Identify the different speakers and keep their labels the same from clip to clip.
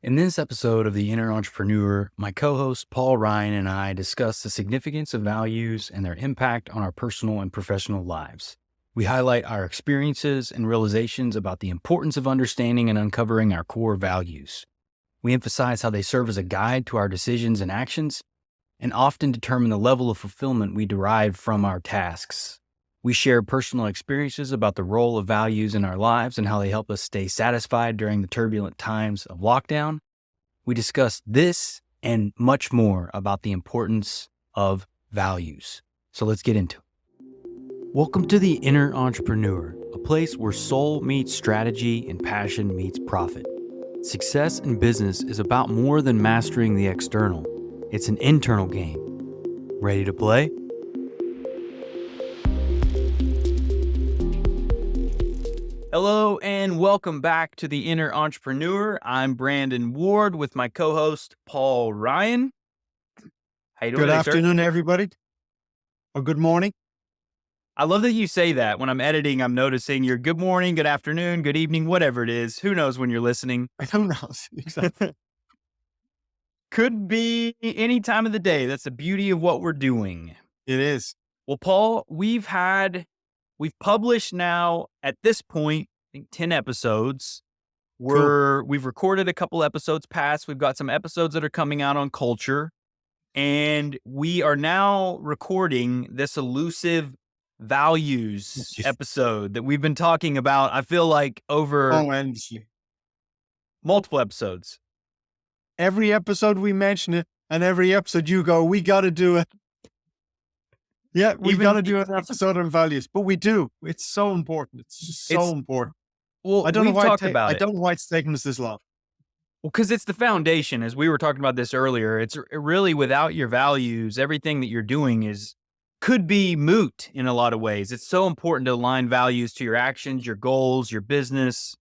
Speaker 1: In this episode of The Inner Entrepreneur, my co-host Paul Ryan and I discuss the significance of values and their impact on our personal and professional lives. We highlight our experiences and realizations about the importance of understanding and uncovering our core values. We emphasize how they serve as a guide to our decisions and actions, and often determine the level of fulfillment we derive from our tasks. We share personal experiences about the role of values in our lives and how they help us stay satisfied during the turbulent times of lockdown. We discuss this and much more about the importance of values. So let's get into it. Welcome to The Inner Entrepreneur, a place where soul meets strategy and passion meets profit. Success in business is about more than mastering the external. It's an internal game. Ready to play? Hello and welcome back to The Inner Entrepreneur. I'm Brandon Ward with my co-host Paul Ryan. How you doing
Speaker 2: Good
Speaker 1: today,
Speaker 2: afternoon, everybody. Or good morning.
Speaker 1: I love that you say that. When I'm editing, I'm noticing your good morning, good afternoon, good evening, whatever it is. Who knows when you're listening?
Speaker 2: I don't know. Exactly.
Speaker 1: Could be any time of the day. That's the beauty of what we're doing.
Speaker 2: It is.
Speaker 1: Well, Paul, we've published now at this point, I think 10 episodes. We've recorded a couple episodes past. We've got some episodes that are coming out on culture, and we are now recording this elusive values episode that we've been talking about. I feel like over
Speaker 2: endlessly.
Speaker 1: multiple episodes.
Speaker 2: Every episode we mention it, and every episode you go, we got to do it. Yeah, we got to do an episode on values, but we do. It's so important. It's just so important.
Speaker 1: Well,
Speaker 2: I don't know why
Speaker 1: I
Speaker 2: don't know why it's taken us this long.
Speaker 1: Well, because it's the foundation, as we were talking about this earlier. It's really without your values, everything that you're doing could be moot in a lot of ways. It's so important to align values to your actions, your goals, your business,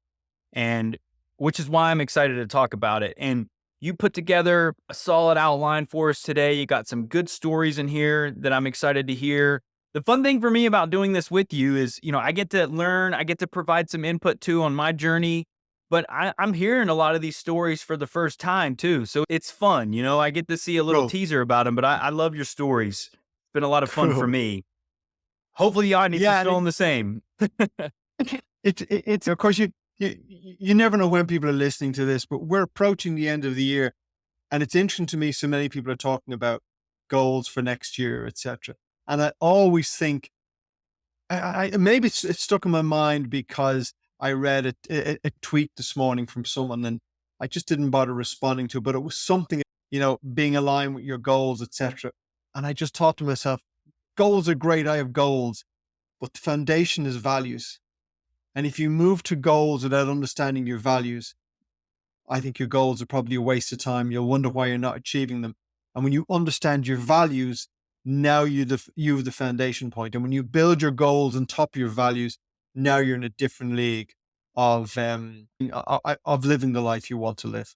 Speaker 1: and which is why I'm excited to talk about it. And you put together a solid outline for us today. You got some good stories in here that I'm excited to hear. The fun thing for me about doing this with you is, I get to learn, I get to provide some input too on my journey, but I'm hearing a lot of these stories for the first time too. So it's fun, I get to see a little teaser about them, but I love your stories. It's been a lot of fun for me. Hopefully the audience is feeling the same.
Speaker 2: It's of course you never know when people are listening to this, but we're approaching the end of the year, and it's interesting to me. So many people are talking about goals for next year, etc. And I always think, maybe it's stuck in my mind because I read a tweet this morning from someone, and I just didn't bother responding to it, but it was something, being aligned with your goals, etc. And I just thought to myself, goals are great. I have goals, but the foundation is values. And if you move to goals without understanding your values, I think your goals are probably a waste of time. You'll wonder why you're not achieving them. And when you understand your values, now you have the foundation point. And when you build your goals on top of your values, now you're in a different league of living the life you want to live.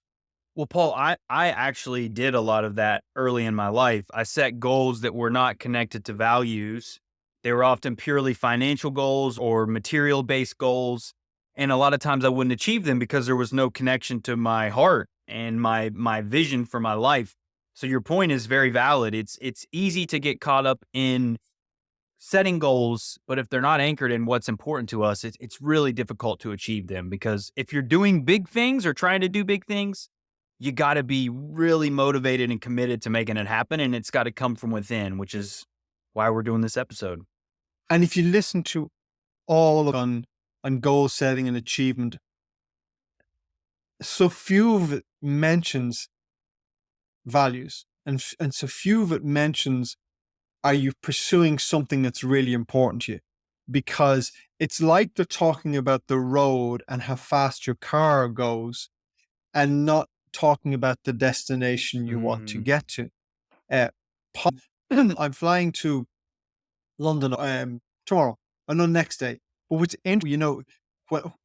Speaker 1: Well, Paul, I actually did a lot of that early in my life. I set goals that were not connected to values. They were often purely financial goals or material-based goals. And a lot of times I wouldn't achieve them because there was no connection to my heart and my vision for my life. So your point is very valid. It's easy to get caught up in setting goals, but if they're not anchored in what's important to us, it's really difficult to achieve them, because if you're doing big things or trying to do big things, you got to be really motivated and committed to making it happen. And it's got to come from within, which is why we're doing this episode.
Speaker 2: And if you listen to all on goal setting and achievement, so few of it mentions values, and so few of it mentions, are you pursuing something that's really important to you? Because it's like they're talking about the road and how fast your car goes, and not talking about the destination you want to get to. I'm flying to London tomorrow, and the next day. But what's interesting,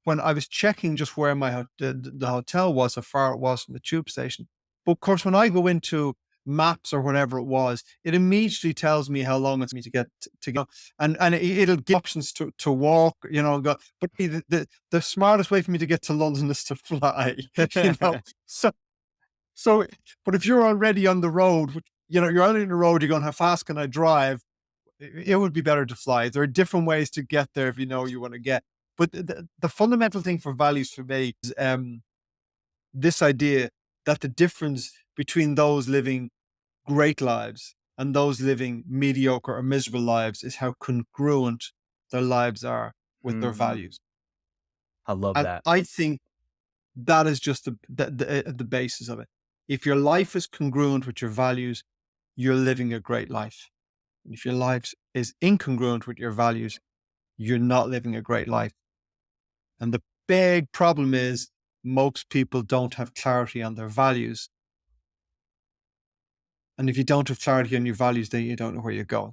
Speaker 2: when I was checking just where the hotel was, how far it was from the tube station. But of course, when I go into maps or whatever it was, it immediately tells me how long it's me to get to go, and it'll give options to walk, go. But the smartest way for me to get to London is to fly, So So, but if you're already on the road, you're already on the road, you're going, how fast can I drive? It would be better to fly. There are different ways to get there if you know you want to get. But the fundamental thing for values for me is this idea that the difference between those living great lives and those living mediocre or miserable lives is how congruent their lives are with their
Speaker 1: Hmm.
Speaker 2: values.
Speaker 1: I love
Speaker 2: And
Speaker 1: that.
Speaker 2: I think that is just the basis of it. If your life is congruent with your values, you're living a great life. If your life is incongruent with your values, you're not living a great life. And the big problem is most people don't have clarity on their values. And if you don't have clarity on your values, then you don't know where you're going.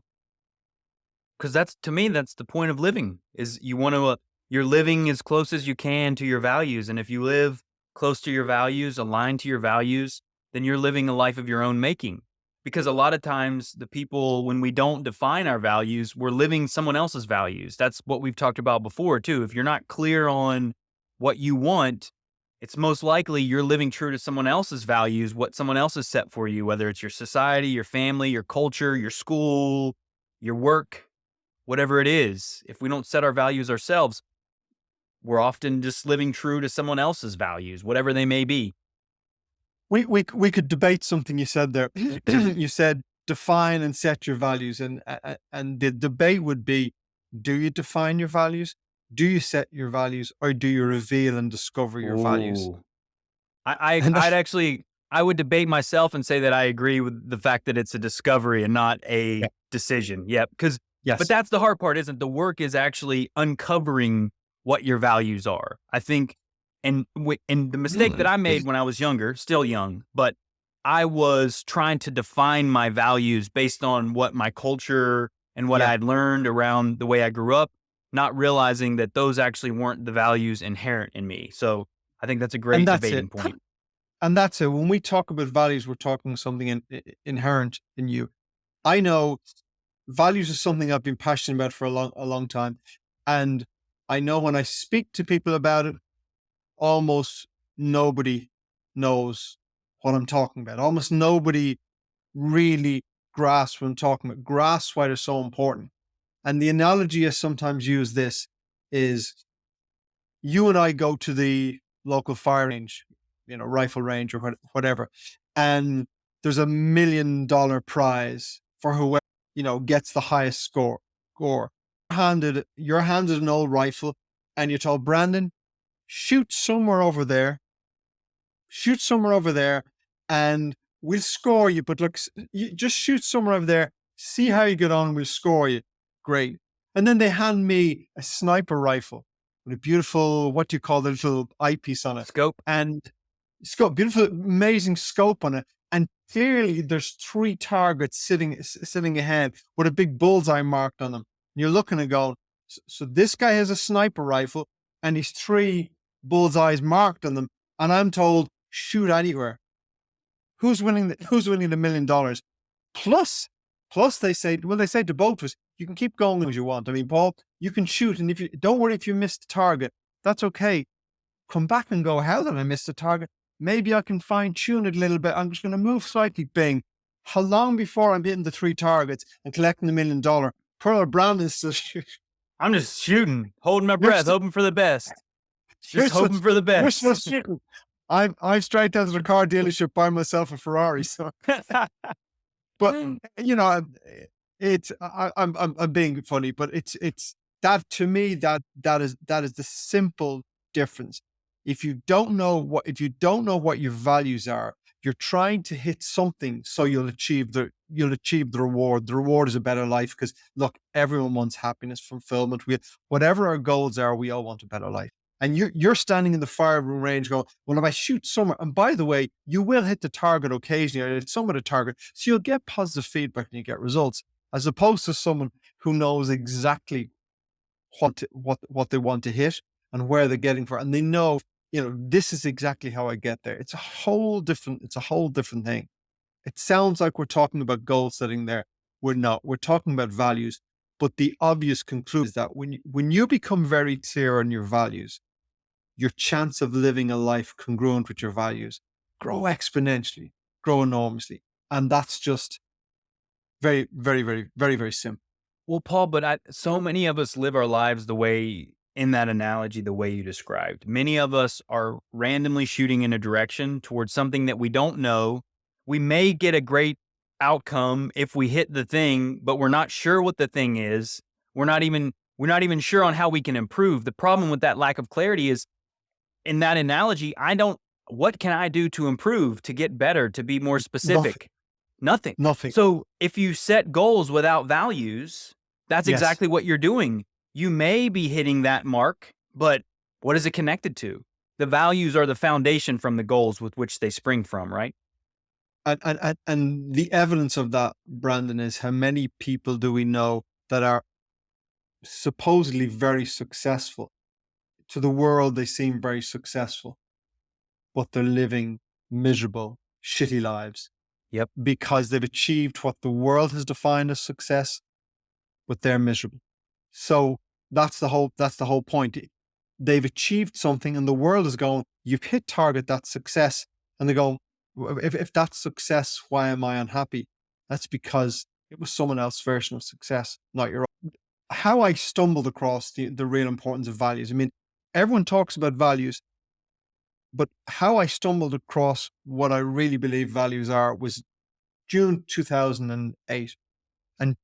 Speaker 1: Because that's, to me, that's the point of living, is you want to, you're living as close as you can to your values. And if you live close to your values, aligned to your values, then you're living a life of your own making. Because a lot of times the people, when we don't define our values, we're living someone else's values. That's what we've talked about before too. If you're not clear on what you want, it's most likely you're living true to someone else's values, what someone else has set for you, whether it's your society, your family, your culture, your school, your work, whatever it is. If we don't set our values ourselves, we're often just living true to someone else's values, whatever they may be.
Speaker 2: We could debate something you said there. You said define and set your values, and the debate would be: do you define your values? Do you set your values, or do you reveal and discover your values?
Speaker 1: Ooh. I
Speaker 2: And
Speaker 1: I'd actually, I would debate myself and say that I agree with the fact that it's a discovery and not
Speaker 2: yeah,
Speaker 1: a decision. Yep. Because, but
Speaker 2: yes,
Speaker 1: that's the hard part, isn't the work is actually uncovering what your values are. I think, and the mistake that I made when I was younger, still young, but I was trying to define my values based on what my culture and what I
Speaker 2: yeah,
Speaker 1: had learned around the way I grew up, not realizing that those actually weren't the values inherent in me. So I think that's a
Speaker 2: and
Speaker 1: great
Speaker 2: that's it.
Speaker 1: debating point.
Speaker 2: And that's it. When we talk about values, we're talking something inherent in you. I know values is something I've been passionate about for a long time, and I know when I speak to people about it, almost nobody knows what I'm talking about. Almost nobody really grasps what I'm talking about, grasps why they're so important. And the analogy I sometimes use this is you and I go to the local fire range, rifle range or whatever, and there's $1 million prize for whoever, gets the highest score. You're handed an old rifle and you're told, Brandon, shoot somewhere over there shoot somewhere over there and we'll score you. But look, you just shoot somewhere over there, see how you get on, we'll score you. Great. And then they hand me a sniper rifle with a beautiful, what do you call the little eyepiece on it?
Speaker 1: Scope.
Speaker 2: And scope, beautiful, amazing scope on it. And clearly there's 3 targets sitting ahead with a big bullseye marked on them. And you're looking and going, so this guy has a sniper rifle and he's 3 bullseyes marked on them. And I'm told, shoot anywhere. Who's winning the $1 million? Plus, they say to both of us, you can keep going as you want. I mean, Paul, you can shoot, and if you don't worry if you miss the target, that's okay. Come back and go, how did I miss the target? Maybe I can fine tune it a little bit. I'm just going to move slightly. Bing. How long before I'm hitting the 3 targets and collecting $1 million? Pearl Brandon's still shooting.
Speaker 1: I'm just shooting, holding my
Speaker 2: You're
Speaker 1: breath,
Speaker 2: still,
Speaker 1: hoping for the best.
Speaker 2: you're
Speaker 1: Just
Speaker 2: still,
Speaker 1: hoping for the
Speaker 2: you're still
Speaker 1: best.
Speaker 2: shooting. I've straight out to the car dealership, buy myself a Ferrari. So, but it's I'm being funny, but it's that to me that is the simple difference. If you don't know what your values are, you're trying to hit something so you'll achieve the reward. The reward is a better life because look, everyone wants happiness, fulfillment. Whatever our goals are, we all want a better life. And you're standing in the firing range going, well, if I shoot somewhere, and by the way, you will hit the target occasionally, or hit some of the target, so you'll get positive feedback and you get results, as opposed to someone who knows exactly what they want to hit and where they're getting for, and they know, this is exactly how I get there. It's a whole different thing. It sounds like we're talking about goal setting there. We're not. We're talking about values. But the obvious conclusion is that when you become very clear on your values, your chance of living a life congruent with your values grow exponentially, grow enormously. And that's just very, very, very, very, very simple.
Speaker 1: Well, Paul, but so many of us live our lives the way, in that analogy, the way you described. Many of us are randomly shooting in a direction towards something that we don't know. We may get a great outcome if we hit the thing, but we're not sure what the thing is. We're not even sure on how we can improve. The problem with that lack of clarity is, in that analogy, what can I do to improve, to get better, to be more
Speaker 2: Nothing,
Speaker 1: specific? Nothing.
Speaker 2: nothing.
Speaker 1: So if you set goals without values, that's
Speaker 2: Yes.
Speaker 1: exactly what you're doing. You may be hitting that mark, but what is it connected to? The values are the foundation from the goals with which they spring from, right?
Speaker 2: And the evidence of that, Brandon, is how many people do we know that are supposedly very successful? To the world, they seem very successful, but they're living miserable, shitty lives
Speaker 1: Yep.
Speaker 2: because they've achieved what the world has defined as success, but they're miserable. So that's the whole point. They've achieved something and the world is going, you've hit target, that's success. And they go, if that's success, why am I unhappy? That's because it was someone else's version of success, not your own. How I stumbled across the real importance of values. I mean, everyone talks about values, but how I stumbled across what I really believe values are was June 2008. And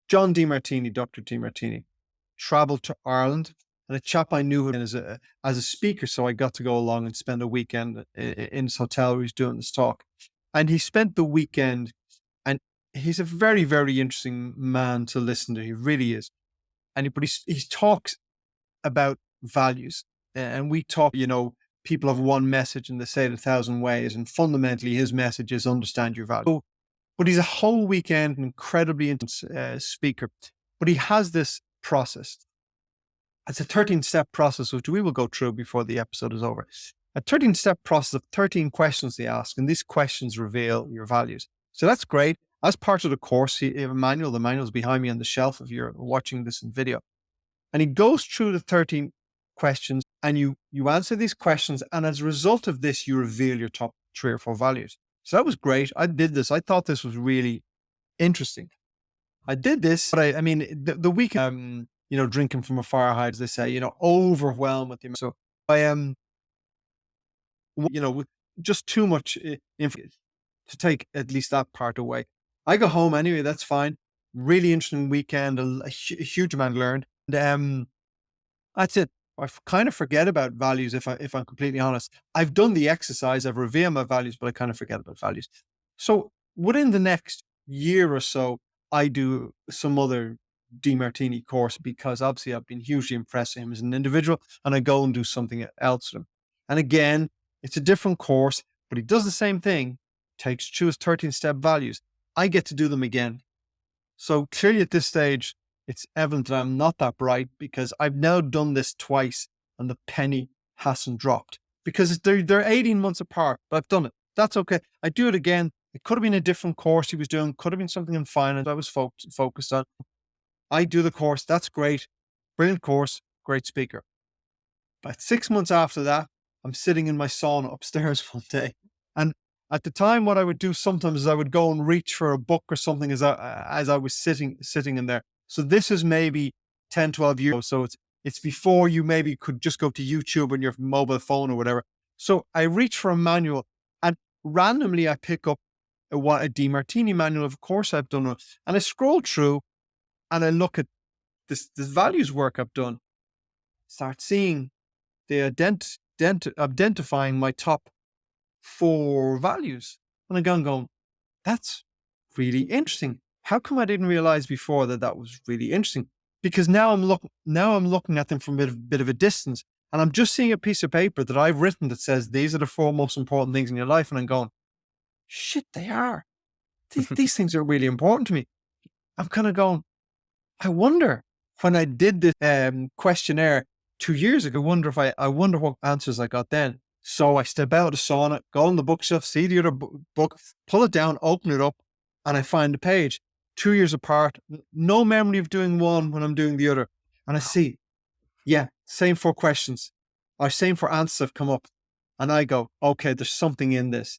Speaker 2: John DeMartini, Dr. DeMartini, traveled to Ireland, and a chap I knew him as a speaker, so I got to go along and spend a weekend in his hotel where he's doing this talk. And he spent the weekend, and he's a very, very interesting man to listen to. He really is. But he talks about values, and we talk. People have one message and they say it 1,000 ways, and fundamentally, his message is understand your value. But he's a whole weekend, an incredibly interesting speaker. But he has this process. It's a 13-step process, which we will go through before the episode is over. A 13-step process of 13 questions they ask, and these questions reveal your values. So that's great. As part of the course, you have a manual. The manual is behind me on the shelf if you're watching this in video. And he goes through the 13 questions, and you answer these questions, and as a result of this, you reveal your top 3 or 4 values. So that was great. I did this. I thought this was really interesting. I did this, but I mean, the week, drinking from a fire hydrant, as they say, overwhelmed with the amount. So I am, with just too much information to take at least that part away. I go home anyway. That's fine. Really interesting weekend. A huge amount learned. And that's it. I kind of forget about values if I'm completely honest. I've done the exercise. I've revealed my values, but I kind of forget about values. So within the next year or so, I do some other DeMartini course because obviously I've been hugely impressed with him as an individual, and I go and do something else with him. And again, it's a different course, but he does the same thing. Choose 13-step values. I get to do them again. So clearly at this stage, it's evident that I'm not that bright because I've now done this twice and the penny hasn't dropped because they're 18 months apart, but I've done it. That's okay. I do it again. It could have been a different course he was doing, could have been something in finance I was focused on. I do the course. That's great. Brilliant course. Great speaker. But 6 months after that, I'm sitting in my sauna upstairs one day. And at the time, what I would do sometimes is I would go and reach for a book or something as I was sitting in there. So this is maybe 10, 12 years ago. So it's before you maybe could just go to YouTube on your mobile phone or whatever. So I reach for a manual, and randomly I pick up a DeMartini manual. Of course, I've done it. And I scroll through and I look at this values work I've done. Start seeing the identifying my top 4 values. And I'm going, that's really interesting. How come I didn't realize before that was really interesting? Because now I'm looking at them from a bit of a distance, and I'm just seeing a piece of paper that I've written that says these are the 4 most important things in your life, and I'm going, shit, they are. These things are really important to me. I'm kind of going, I wonder when I did this questionnaire 2 years ago, I wonder what answers I got then. So I step out of the sauna, go on the bookshelf, see the other book, pull it down, open it up, and I find the page 2 years apart. No memory of doing one when I'm doing the other. And I see, yeah, same 4 questions or same 4 answers have come up. And I go, okay, there's something in this.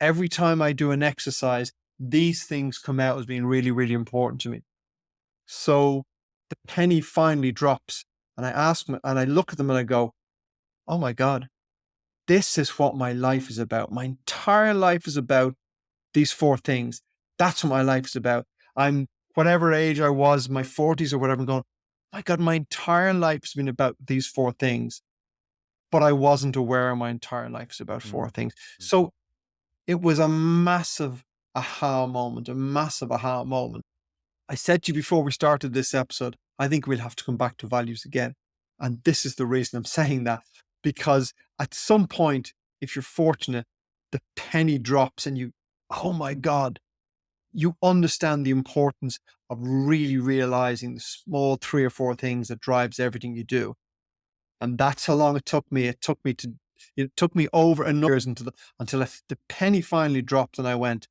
Speaker 2: every time I do an exercise, these things come out as being really, really important to me. So the penny finally drops, and I ask them, and I look at them and I go, oh my God, this is what my life is about. My entire life is about these four things. That's what my life is about. I'm whatever age I was, my 40s or whatever, I'm going, my God, my entire life has been about these four things. But I wasn't aware my entire life is about four
Speaker 1: Mm.
Speaker 2: things. So it was a massive aha moment, a massive aha moment. I said to you before we started this episode, I think we'll have to come back to values again. And this is the reason I'm saying that, because at some point, if you're fortunate, the penny drops and you, oh my God, you understand the importance of really realizing the small three or four things that drives everything you do. And that's how long it took me. It took me over a number of years until the penny finally dropped and I went,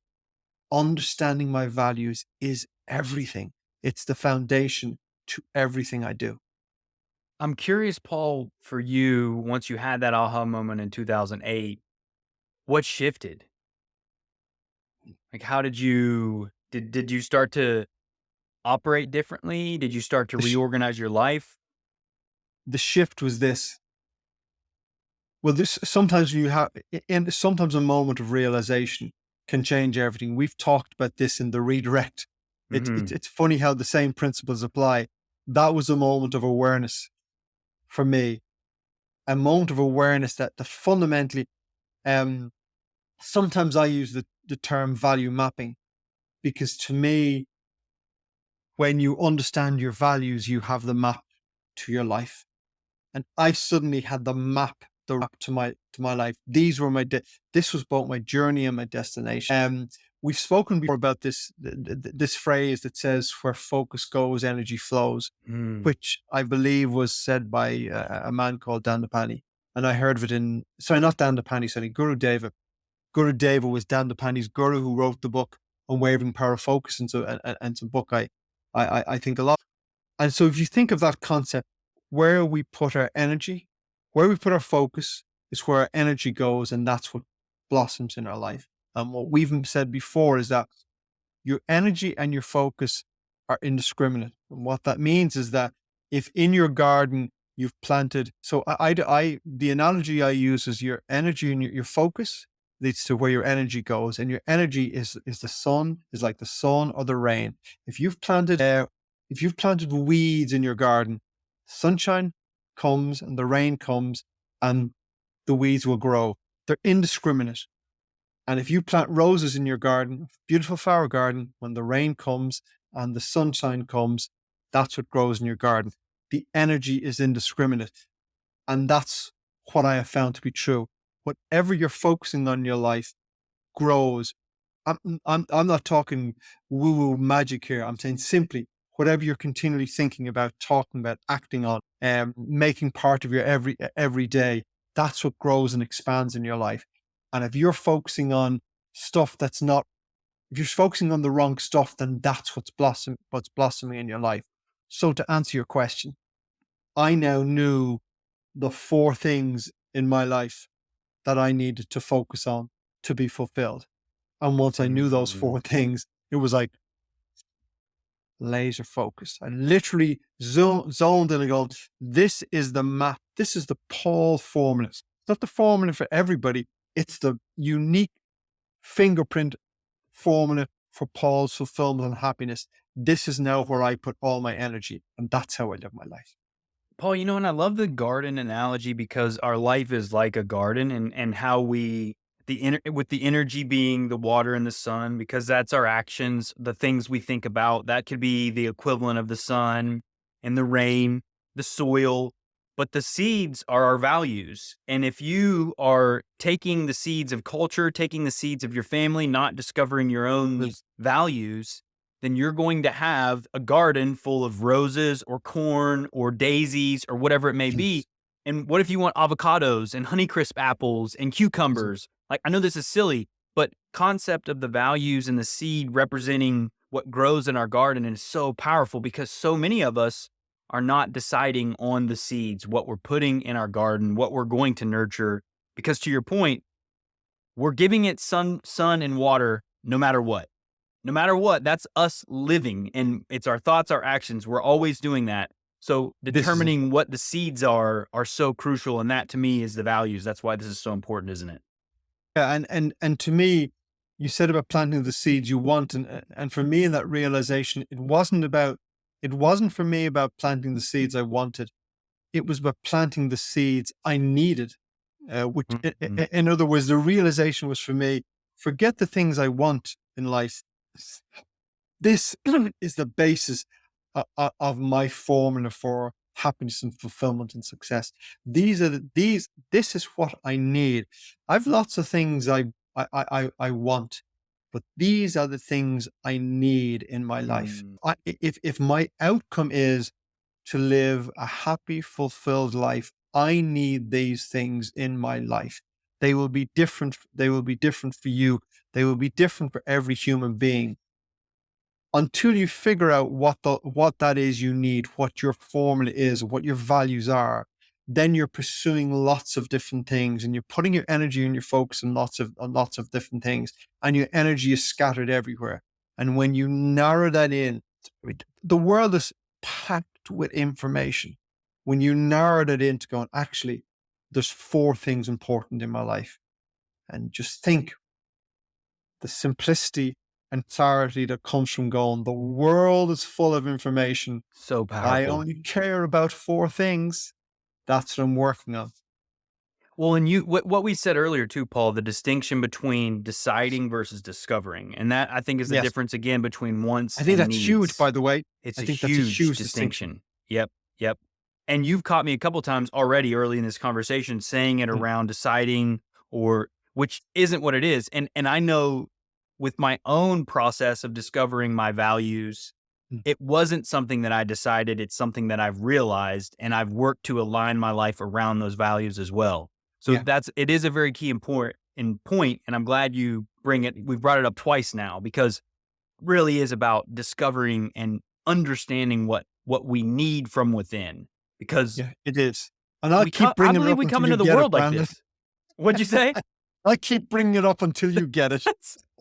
Speaker 2: understanding my values is everything. It's the foundation to everything I do.
Speaker 1: I'm curious, Paul, for you, once you had that aha moment in 2008, what shifted? Like, how did you start to operate differently? Did you start to
Speaker 2: The, sh-
Speaker 1: reorganize your life?
Speaker 2: the shift was this. Well, this sometimes you have, and sometimes a moment of realization can change everything. We've talked about this in the redirect.
Speaker 1: Mhm.
Speaker 2: It's funny how the same principles apply. That was a moment of awareness for me, a moment of awareness that fundamentally, um, sometimes I use the term value mapping, because to me, when you understand your values, you have the map to your life. And I suddenly had the map to my life. These were this was both my journey and my destination. We've spoken before about this phrase that says, "Where focus goes, energy flows,"
Speaker 1: Mm.
Speaker 2: which I believe was said by a man called Dandapani. And I heard of it sorry, not Dandapani, sorry, Guru Deva. Guru Deva was Dandapani's guru, who wrote the book Unwavering Power of Focus, and it's a book I think a lot. And so if you think of that concept, where we put our energy, where we put our focus is where our energy goes, and that's what blossoms in our life. And what we've said before is that your energy and your focus are indiscriminate. And what that means is that if in your garden you've planted, so the analogy I use is your energy and your focus leads to where your energy goes, and your energy is the sun, is like the sun or the rain. If you've planted, if you've planted weeds in your garden, sunshine comes and the rain comes, and the weeds will grow. They're indiscriminate. And if you plant roses in your garden, beautiful flower garden, when the rain comes and the sunshine comes, that's what grows in your garden. The energy is indiscriminate. And that's what I have found to be true. Whatever you're focusing on in your life grows. I'm not talking woo woo magic here. I'm saying simply whatever you're continually thinking about, talking about, acting on, making part of your every day. That's what grows and expands in your life. And if you're focusing on stuff that's not, if you're focusing on the wrong stuff, then that's what's blossoming in your life. So to answer your question, I now knew the four things in my life that I needed to focus on to be fulfilled. And once I knew those
Speaker 1: Mm.
Speaker 2: four things, it was like laser focused. I literally zoned in and go, this is the map. This is the Paul formula. It's not the formula for everybody. It's the unique fingerprint formula for Paul's fulfillment and happiness. This is now where I put all my energy. And that's how I live my life.
Speaker 1: Paul, and I love the garden analogy because our life is like a garden, and how with the energy being the water and the sun, because that's our actions, the things we think about, that could be the equivalent of the sun and the rain, the soil, but the seeds are our values. And if you are taking the seeds of culture, taking the seeds of your family, not discovering your own
Speaker 2: Yes.
Speaker 1: values, then you're going to have a garden full of roses or corn or daisies or whatever it may be.
Speaker 2: Yes.
Speaker 1: And what if you want avocados and Honeycrisp apples and cucumbers? Like, I know this is silly, but concept of the values and the seed representing what grows in our garden is so powerful, because so many of us are not deciding on the seeds, what we're putting in our garden, what we're going to nurture. Because to your point, we're giving it sun and water no matter what. No matter what, that's us living, and it's our thoughts, our actions. We're always doing that. So
Speaker 2: This is it.
Speaker 1: determining what the seeds are so crucial, and that to me is the values. That's why this is so important, isn't it?
Speaker 2: Yeah, and to me, you said about planting the seeds you want, and for me, in that realization, it wasn't for me about planting the seeds I wanted. It was about planting the seeds I needed. Which,
Speaker 1: Mhm.
Speaker 2: in other words, the realization was for me: forget the things I want in life. This is the basis of my formula for happiness and fulfillment and success. This is what I need. I've lots of things I want, but these are the things I need in my life.
Speaker 1: Mm.
Speaker 2: If my outcome is to live a happy, fulfilled life, I need these things in my life. They will be different. They will be different for you. They will be different for every human being. Until you figure out what that is you need, what your formula is, what your values are, then you're pursuing lots of different things, and you're putting your energy and your focus on lots of different things, and your energy is scattered everywhere. And when you narrow that in, the world is packed with information. When you narrow that into going, actually, there's four things important in my life, and just think the simplicity and clarity that comes from going, the world is full of information.
Speaker 1: So
Speaker 2: I
Speaker 1: powerful.
Speaker 2: only care about four things. That's what I'm working on.
Speaker 1: Well, and what we said earlier too, Paul, the distinction between deciding versus discovering, and that I think is the
Speaker 2: Yes.
Speaker 1: difference again between wants
Speaker 2: I think
Speaker 1: and
Speaker 2: that's huge,
Speaker 1: needs.
Speaker 2: by the way.
Speaker 1: It's
Speaker 2: I
Speaker 1: a
Speaker 2: think that's a
Speaker 1: huge
Speaker 2: huge distinction.
Speaker 1: distinction. Yep, yep. And you've caught me a couple times already early in this conversation saying it
Speaker 2: Mm,
Speaker 1: around deciding, or which isn't what it is. And I know with my own process of discovering my values,
Speaker 2: mm.
Speaker 1: it wasn't something that I decided, it's something that I've realized, and I've worked to align my life around those values as well. So
Speaker 2: Yeah.
Speaker 1: that's it is a very key important point, and I'm glad you bring it. We've brought it up twice now because really is about discovering and understanding what we need from within, because
Speaker 2: Yeah, it is. And I'll keep
Speaker 1: I
Speaker 2: bringing it
Speaker 1: believe
Speaker 2: up
Speaker 1: we come
Speaker 2: until you
Speaker 1: into the
Speaker 2: get it,
Speaker 1: world like
Speaker 2: Brandon.
Speaker 1: this. What'd you say?
Speaker 2: I'll keep bringing it up until you get it.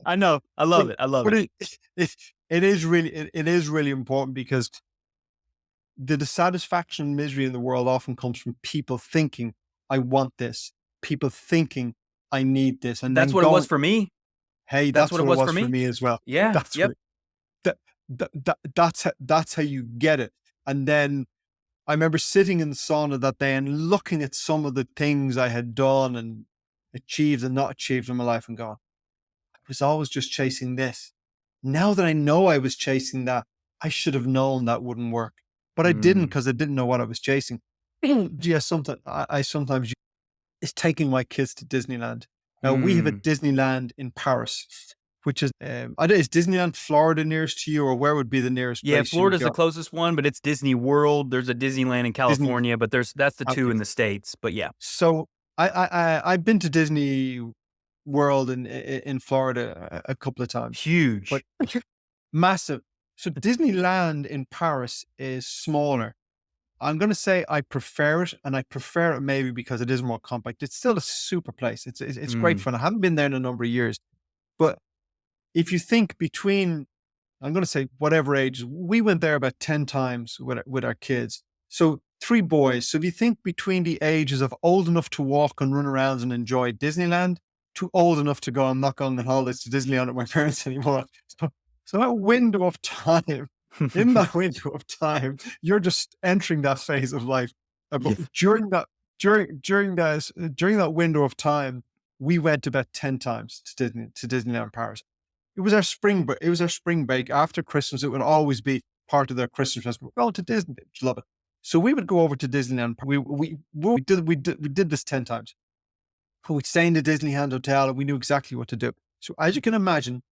Speaker 1: I know. I
Speaker 2: But,
Speaker 1: love it. I love
Speaker 2: but
Speaker 1: it.
Speaker 2: it is really important because the dissatisfaction and misery in the world often comes from people thinking, I want this. People thinking, I need this. And
Speaker 1: That's
Speaker 2: then
Speaker 1: what it was
Speaker 2: going,
Speaker 1: for me.
Speaker 2: hey,
Speaker 1: That's
Speaker 2: that's
Speaker 1: what it
Speaker 2: what it
Speaker 1: was
Speaker 2: was
Speaker 1: for
Speaker 2: for
Speaker 1: me.
Speaker 2: me as well.
Speaker 1: Yeah.
Speaker 2: That's what
Speaker 1: Yep.
Speaker 2: it, that's how you get it. And then I remember sitting in the sauna that day and looking at some of the things I had done and achieved and not achieved in my life and going, I was always just chasing this. Now that I know I was chasing that, I should have known that wouldn't work. But I didn't
Speaker 1: Mm.
Speaker 2: because I didn't know what I was chasing. Yeah, sometimes I sometimes is taking my kids to Disneyland. Now we have a
Speaker 1: Mm.
Speaker 2: Disneyland in Paris, which is I don't, is Disneyland Florida nearest to you, or where would be the nearest
Speaker 1: Yeah,
Speaker 2: place you would
Speaker 1: Florida's the
Speaker 2: go?
Speaker 1: closest one, but it's Disney World. There's a Disneyland in
Speaker 2: Disney.
Speaker 1: California, but that's the two
Speaker 2: Okay,
Speaker 1: in the States. But yeah,
Speaker 2: so I've been to Disney World in Florida a couple of times, but
Speaker 1: huge.
Speaker 2: massive. So Disneyland in Paris is smaller. I'm going to say I prefer it, and I prefer it maybe because it is more compact. It's still a super place. It's great
Speaker 1: Mm.
Speaker 2: fun. I haven't been there in a number of years, but if you think between, I'm going to say whatever age, we went there about 10 times with our kids. So three boys. So if you think between the ages of old enough to walk and run around and enjoy Disneyland to old enough to go, I'm not going on holidays to Disneyland with my parents anymore. So, so that window of time, in that window of time, you're just entering that phase of life. But
Speaker 1: Yeah.
Speaker 2: during that window of time, we went about 10 times to Disneyland Paris. It was our spring break after Christmas. It would always be part of their Christmas festival. We're going to Disney. Just love it. So we would go over to Disneyland. We did this 10 times. We'd stay in the Disneyland hotel and we knew exactly what to do. So as you can imagine,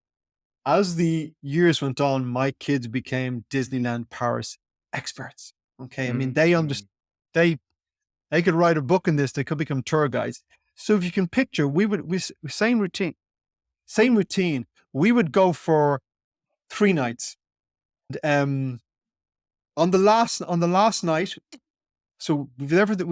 Speaker 2: as the years went on, my kids became Disneyland Paris experts. Okay. I mean,
Speaker 1: Mm.
Speaker 2: they they could write a book in this, they could become tour guides. So if you can picture, same routine. Same routine. We would go for 3 nights. Um, on the last night, so we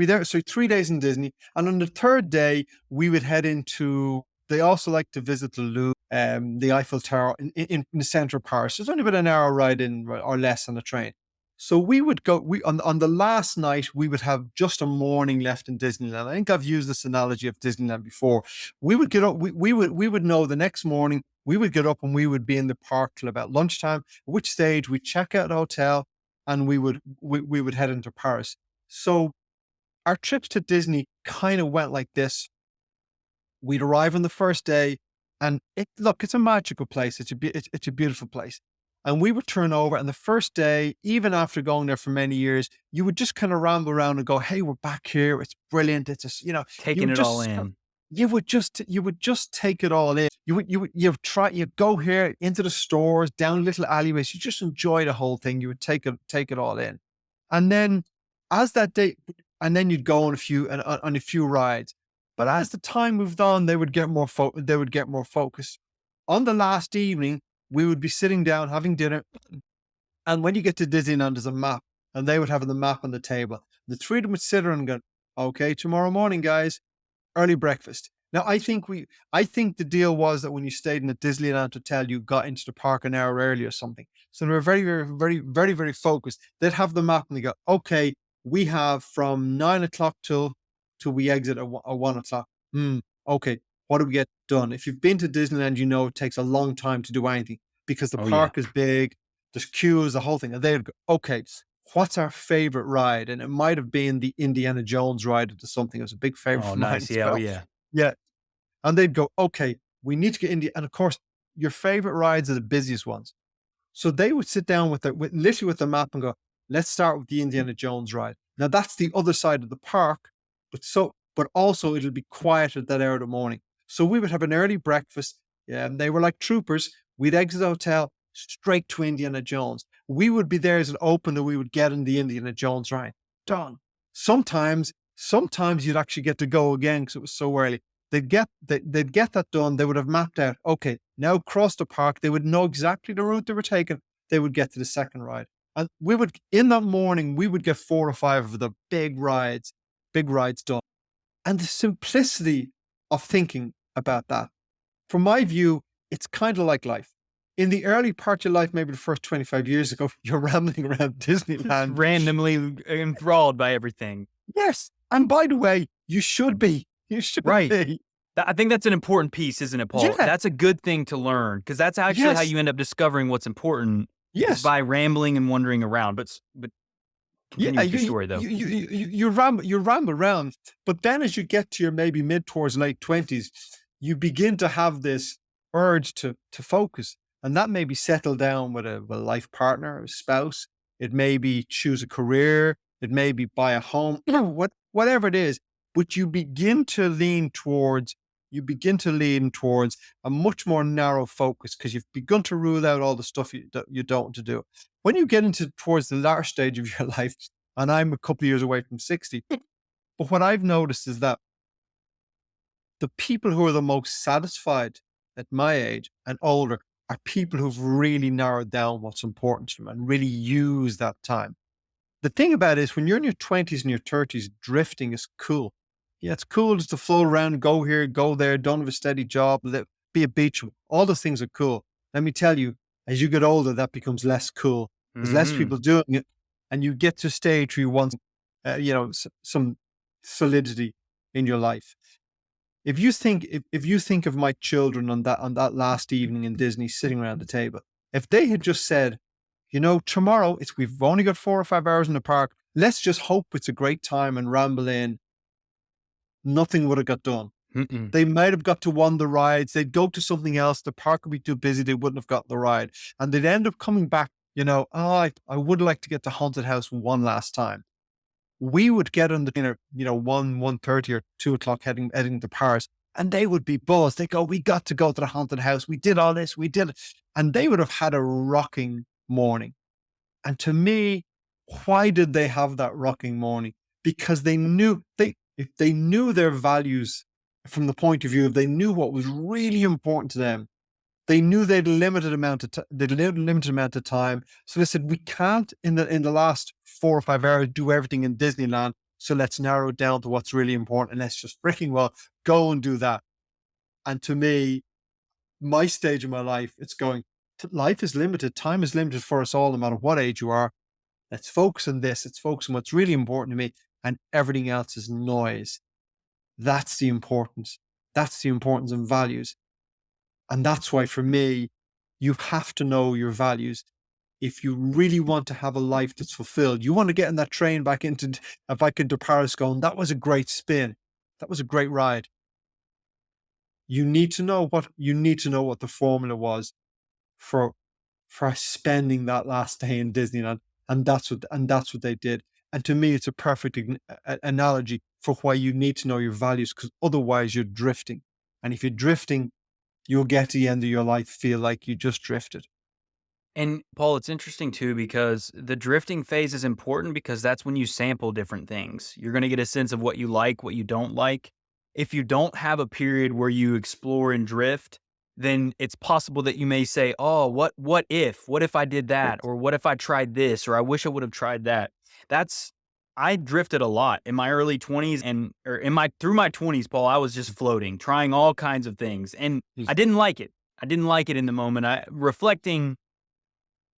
Speaker 2: there, so 3 days in Disney, and on the third day we would head into They also like to visit the Louvre, the Eiffel Tower in the center of Paris. There's only about an hour ride in or less on the train. So we would go, on the last night, we would have just a morning left in Disneyland. I think I've used this analogy of Disneyland before. We would get up, we would know the next morning, we would get up and we would be in the park till about lunchtime, at which stage we'd check out the hotel and we would head into Paris. So our trips to Disney kind of went like this. We'd arrive on the first day, and it's a magical place. It's a beautiful place. And we would turn over, and the first day, even after going there for many years, you would just kind of ramble around and go, "Hey, we're back here. It's brilliant. It's just, you
Speaker 1: Taking
Speaker 2: would
Speaker 1: it all
Speaker 2: just,
Speaker 1: in.
Speaker 2: you would just take it all in. You go here into the stores, down little alleyways. You just enjoy the whole thing. You would take it all in, and then as that day, and then you'd go on a few rides. But as the time moved on, they would get more focused. On the last evening, we would be sitting down having dinner, and when you get to Disneyland, there's a map, and they would have the map on the table. The three of them would sit around and go, "Okay, tomorrow morning, guys, early breakfast." Now, I think the deal was that when you stayed in the Disneyland hotel, you got into the park an hour early or something. So they were very, very, very, very, very focused. They'd have the map and they go, "Okay, we have from 9 o'clock till we exit at 1 o'clock. Okay, what do we get done?" If you've been to Disneyland, you know it takes a long time to do anything because the
Speaker 1: Oh yeah.
Speaker 2: park is big, there's queues, the whole thing. And they'd go, "Okay, what's our favorite ride?" And it might have been the Indiana Jones ride or something. It was a big favorite
Speaker 1: Oh,
Speaker 2: of mine
Speaker 1: nice.
Speaker 2: as
Speaker 1: Yeah. Oh
Speaker 2: well.
Speaker 1: yeah.
Speaker 2: Yeah. And they'd go, "Okay, we need to get India." And of course, your favorite rides are the busiest ones. So they would sit down literally with the map and go, "Let's start with the Indiana Jones ride." Now that's the other side of the park, but also it'll be quiet at that hour of the morning. So we would have an early breakfast. Yeah, and they were like troopers. We'd exit the hotel straight to Indiana Jones. We would be there as it opened and we would get in the Indiana Jones ride. Done. Sometimes you'd actually get to go again because it was so early. They'd get that done. They would have mapped out, okay, now across the park, they would know exactly the route they were taking. They would get to the second ride. And in that morning, we would get 4 or 5 of the big rides done. And the simplicity of thinking about that, from my view, it's kind of like life. In the early part of your life, maybe the first 25 years ago, you're rambling around
Speaker 1: Just
Speaker 2: Disneyland.
Speaker 1: randomly enthralled by everything.
Speaker 2: Yes. And by the way, you should be. You should
Speaker 1: Right.
Speaker 2: be.
Speaker 1: I think that's an important piece, isn't it, Paul?
Speaker 2: Yeah.
Speaker 1: That's a good thing to learn because that's actually how
Speaker 2: Yes.
Speaker 1: you end up discovering what's important is
Speaker 2: Yes.
Speaker 1: by rambling and wandering around. But continue
Speaker 2: Yeah,
Speaker 1: with your
Speaker 2: you
Speaker 1: story though.
Speaker 2: you you you ramble around, but then as you get to your maybe mid towards late 20s, you begin to have this urge to focus, and that may be settle down with a life partner, a spouse. It may be choose a career. It may be buy a home. Whatever it is, but you begin to lean towards a much more narrow focus because you've begun to rule out all the stuff that you don't want to do. When you get into towards the latter stage of your life, and I'm a couple of years away from 60, but what I've noticed is that the people who are the most satisfied at my age and older are people who've really narrowed down what's important to them and really use that time. The thing about it is when you're in your 20s and your 30s, drifting is cool. Yeah, it's cool just to float around, go here, go there, don't have a steady job, be a beach. All those things are cool. Let me tell you, as you get older, that becomes less cool. There's less
Speaker 1: Hmm.
Speaker 2: people doing it, and you get to a stage where you want, some solidity in your life. If you think of my children on that last evening in Disney sitting around the table, if they had just said, tomorrow we've only got 4 or 5 hours in the park. Let's just hope it's a great time and ramble in. Nothing would have got done.
Speaker 1: Mm-mm.
Speaker 2: They might have got to one of the rides. They'd go to something else. The park would be too busy. They wouldn't have got the ride. And they'd end up coming back, I would like to get to Haunted House one last time. We would get on the dinner, 1:30 or 2 o'clock heading to Paris, and they would be buzzed. They go, "We got to go to the haunted house. We did all this. We did it." And they would have had a rocking morning. And to me, why did they have that rocking morning? Because if they knew their values from the point of view, if they knew what was really important to them, they knew they'd limited amount of time. So they said, "We can't in the last 4 or 5 hours do everything in Disneyland. So let's narrow it down to what's really important and let's just freaking well go and do that." And to me, my stage of my life, it's going, life is limited. Time is limited for us all, no matter what age you are. Let's focus on this. Let's focus on what's really important to me. And everything else is noise. That's the importance. That's the importance of values. And that's why for me, you have to know your values. If you really want to have a life that's fulfilled, you want to get in that train back into Paris going, that was a great spin. That was a great ride. You need to know what the formula was for spending that last day in Disneyland. And that's what they did. And to me, it's a perfect analogy for why you need to know your values, because otherwise you're drifting. And if you're drifting, you'll get to the end of your life, feel like you just drifted.
Speaker 1: And Paul, it's interesting too because the drifting phase is important because that's when you sample different things. You're going to get a sense of what you like, what you don't like. If you don't have a period where you explore and drift, then it's possible that you may say, "Oh, what if I did that, or what if I tried this, or I wish I would have tried that." That's I drifted a lot in my early 20s and or in my through my 20s, Paul, I was just floating, trying all kinds of things, and I didn't like it. I didn't like it in the moment. I reflecting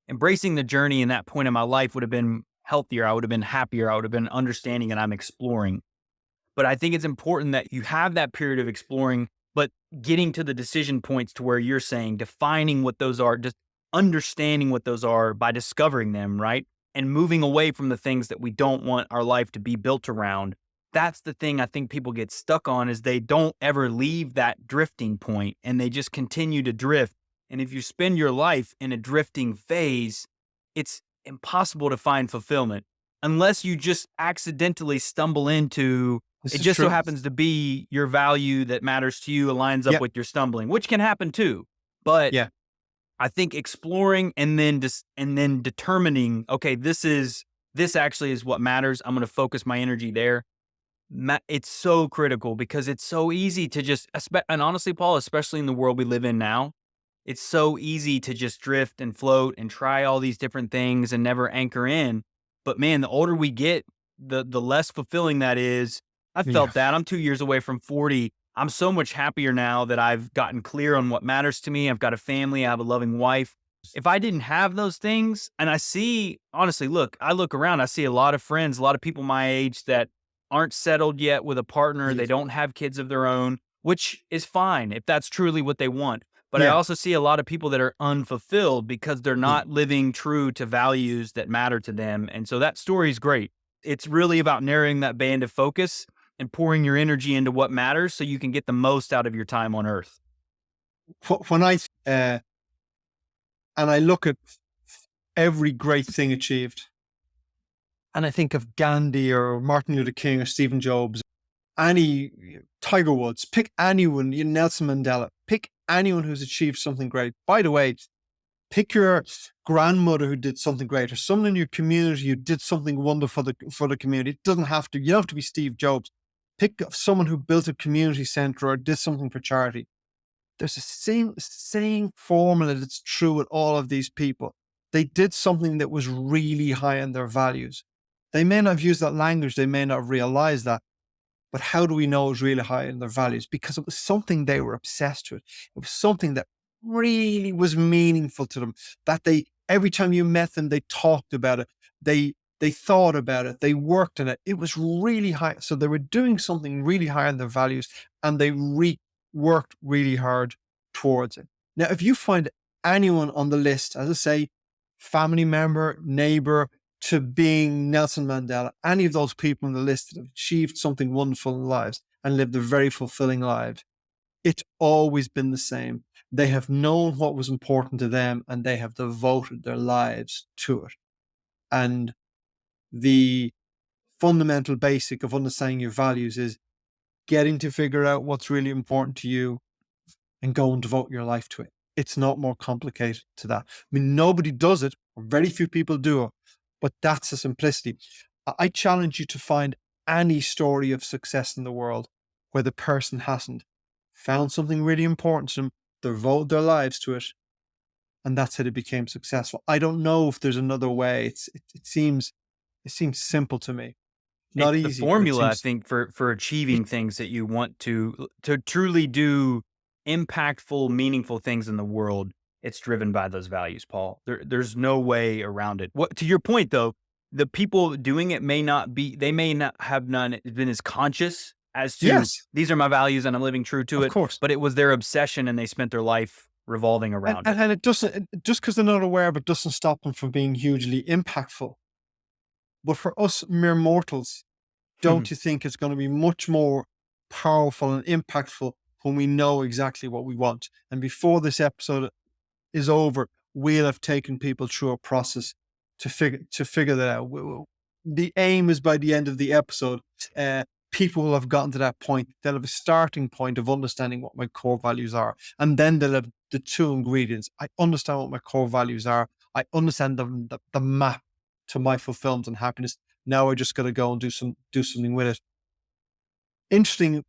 Speaker 1: Embracing the journey in that point in my life would have been healthier. I would have been happier. I would have been understanding and I'm exploring. But I think it's important that you have that period of exploring, but getting to the decision points to where you're saying defining what those are, just understanding what those are by discovering them, right? And moving away from the things that we don't want our life to be built around. That's the thing I think people get stuck on is they don't ever leave that drifting point and they just continue to drift. And if you spend your life in a drifting phase, it's impossible to find fulfillment unless you just accidentally stumble into
Speaker 2: This
Speaker 1: it
Speaker 2: is
Speaker 1: just so
Speaker 2: true.
Speaker 1: happens to be your value that matters to you aligns up
Speaker 2: Yeah.
Speaker 1: with your stumbling, which can happen too. But
Speaker 2: Yeah.
Speaker 1: I think exploring and then determining, okay, this actually is what matters. I'm going to focus my energy there. It's so critical because it's so easy to just, and honestly, Paul, especially in the world we live in now, it's so easy to just drift and float and try all these different things and never anchor in. But man, the older we get, the less fulfilling that is. I
Speaker 2: Yeah.
Speaker 1: felt that. I'm 2 years away from 40. I'm so much happier now that I've gotten clear on what matters to me. I've got a family, I have a loving wife. If I didn't have those things, and I see, honestly, look, I look around, I see a lot of friends, a lot of people my age that aren't settled yet with a partner. They
Speaker 2: Yes.
Speaker 1: don't have kids of their own, which is fine if that's truly what they want. But I
Speaker 2: Yeah.
Speaker 1: also see a lot of people that are unfulfilled because they're
Speaker 2: Yeah.
Speaker 1: not living true to values that matter to them. And so that story is great. It's really about narrowing that band of focus and pouring your energy into what matters so you can get the most out of your time on earth.
Speaker 2: When I look at every great thing achieved, and I think of Gandhi or Martin Luther King or Stephen Jobs, any Tiger Woods, pick anyone, Nelson Mandela, pick anyone who's achieved something great. By the way, pick your grandmother who did something great, or someone in your community who did something wonderful for the community. It doesn't have to, you don't have to be Steve Jobs. Pick someone who built a community center or did something for charity. There's a same formula that's true with all of these people. They did something that was really high in their values. They may not have used that language, they may not have realized that, but how do we know it was really high in their values? Because it was something they were obsessed with. It was something that really was meaningful to them. That they, every time you met them, they talked about it. They thought about it. They worked on it. It was really high. So they were doing something really high in their values, and they worked really hard towards it. Now, if you find anyone on the list, as I say, family member, neighbor, to being Nelson Mandela, any of those people on the list that have achieved something wonderful in lives and lived a very fulfilling life, it's always been the same. They have known what was important to them and they have devoted their lives to it. And the fundamental basic of understanding your values is getting to figure out what's really important to you and go and devote your life to it. It's not more complicated to that. I mean, nobody does it, or very few people do it, but that's the simplicity. I challenge you to find any story of success in the world where the person hasn't found something really important to them, devoted their lives to it, and that's how they became successful. I don't know if there's another way. It seems simple to me. Not
Speaker 1: It's the
Speaker 2: easy, but it
Speaker 1: formula, I
Speaker 2: seems
Speaker 1: think, for achieving things that you want to truly do impactful, meaningful things in the world, it's driven by those values, Paul. There's no way around it. What to your point though, the people doing it they may not have been as conscious as to
Speaker 2: Yes,
Speaker 1: these are my values and I'm living true to
Speaker 2: of
Speaker 1: it,
Speaker 2: course.
Speaker 1: but it was their obsession and they spent their life revolving
Speaker 2: And,
Speaker 1: around
Speaker 2: and,
Speaker 1: it.
Speaker 2: and it doesn't, just because they're not aware of it doesn't stop them from being hugely impactful. But for us mere mortals, don't you think it's going to be much more powerful and impactful when we know exactly what we want? And before this episode is over, we'll have taken people through a process to figure that out. The aim is by the end of the episode, people will have gotten to that point. They'll have a starting point of understanding what my core values are, and then they'll have the two ingredients. I understand what my core values are. I understand the map to my fulfillment and happiness. Now I just got to go and do something with it. Interesting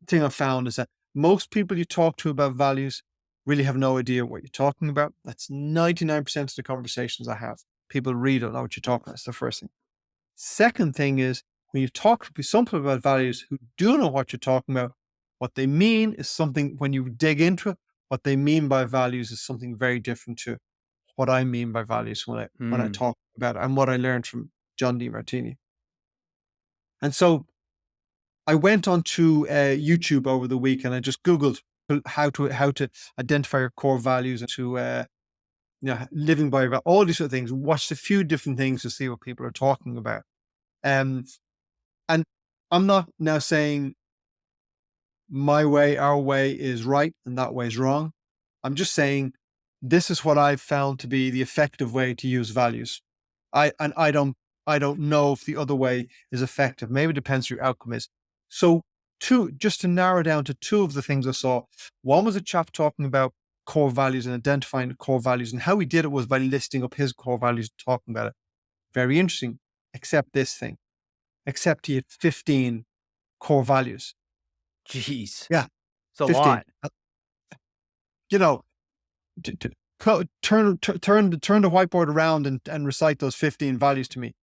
Speaker 2: thing I found is that most people you talk to about values really have no idea what you're talking about. That's 99% of the conversations I have. People really don't know what you're talking about. That's the first thing. Second thing is when you talk to some people about values who do know what you're talking about, what they mean is something, when you dig into it, what they mean by values is something very different to what I mean by values when I
Speaker 1: Mm.
Speaker 2: talk about it and what I learned from John DeMartini. And so I went onto YouTube over the week and I just Googled how to identify your core values and to living by all these sort of things. Watched a few different things to see what people are talking about. And I'm not now saying my way, our way is right and that way is wrong. I'm just saying this is what I've found to be the effective way to use values. I don't know if the other way is effective. Maybe it depends what your outcome is. So just to narrow down to two of the things I saw. One was a chap talking about core values and identifying the core values, and how he did it was by listing up his core values and talking about it. Very interesting. Except this thing. Except he had 15 core values.
Speaker 1: Jeez.
Speaker 2: Yeah,
Speaker 1: It's a
Speaker 2: 15.
Speaker 1: lot.
Speaker 2: You know, turn the whiteboard around and recite those 15 values to me.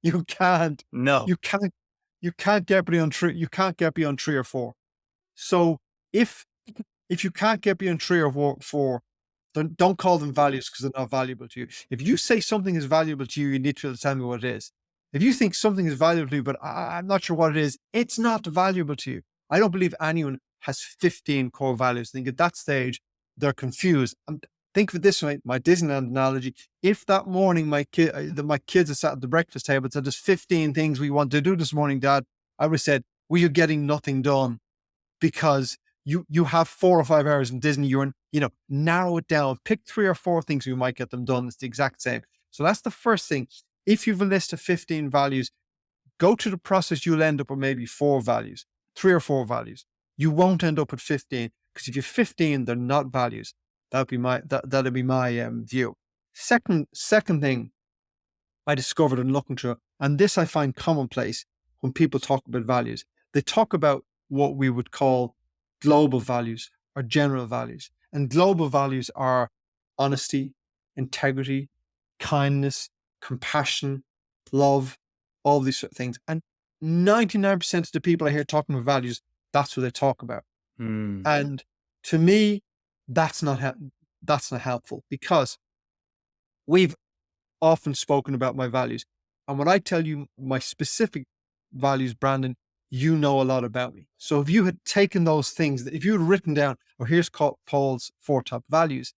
Speaker 2: You can't,
Speaker 1: No.
Speaker 2: you can't, you can't get beyond three. You can't get beyond three or four. So if you can't get beyond three or four, then don't call them values because they're not valuable to you. If you say something is valuable to you, you need to be able to tell me what it is. If you think something is valuable to you, but I'm not sure what it is, it's not valuable to you. I don't believe anyone has 15 core values. I think at that stage, they're confused. And think of it this way, my Disneyland analogy. If that morning my kids are sat at the breakfast table and said, there's 15 things we want to do this morning, Dad, I would have said, well, you're getting nothing done because you have 4 or 5 hours in Disney. You're in, narrow it down, pick 3 or 4 things you might get them done. It's the exact same. So that's the first thing. If you've a list of 15 values, go through the process, you'll end up with maybe 4 values, 3 or 4 values. You won't end up with 15 because if you're 15, they're not values. That'd be my view. Second thing I discovered in looking through it, and this I find commonplace when people talk about values. They talk about what we would call global values or general values. And global values are honesty, integrity, kindness, compassion, love, all these sort of things. And 99% of the people I hear talking about values, that's what they talk about.
Speaker 1: Mm.
Speaker 2: And to me, that's not helpful because we've often spoken about my values. And when I tell you my specific values, Brandon, you know a lot about me. So if you had taken those things, if you had written down, or here's Paul's 4 top values,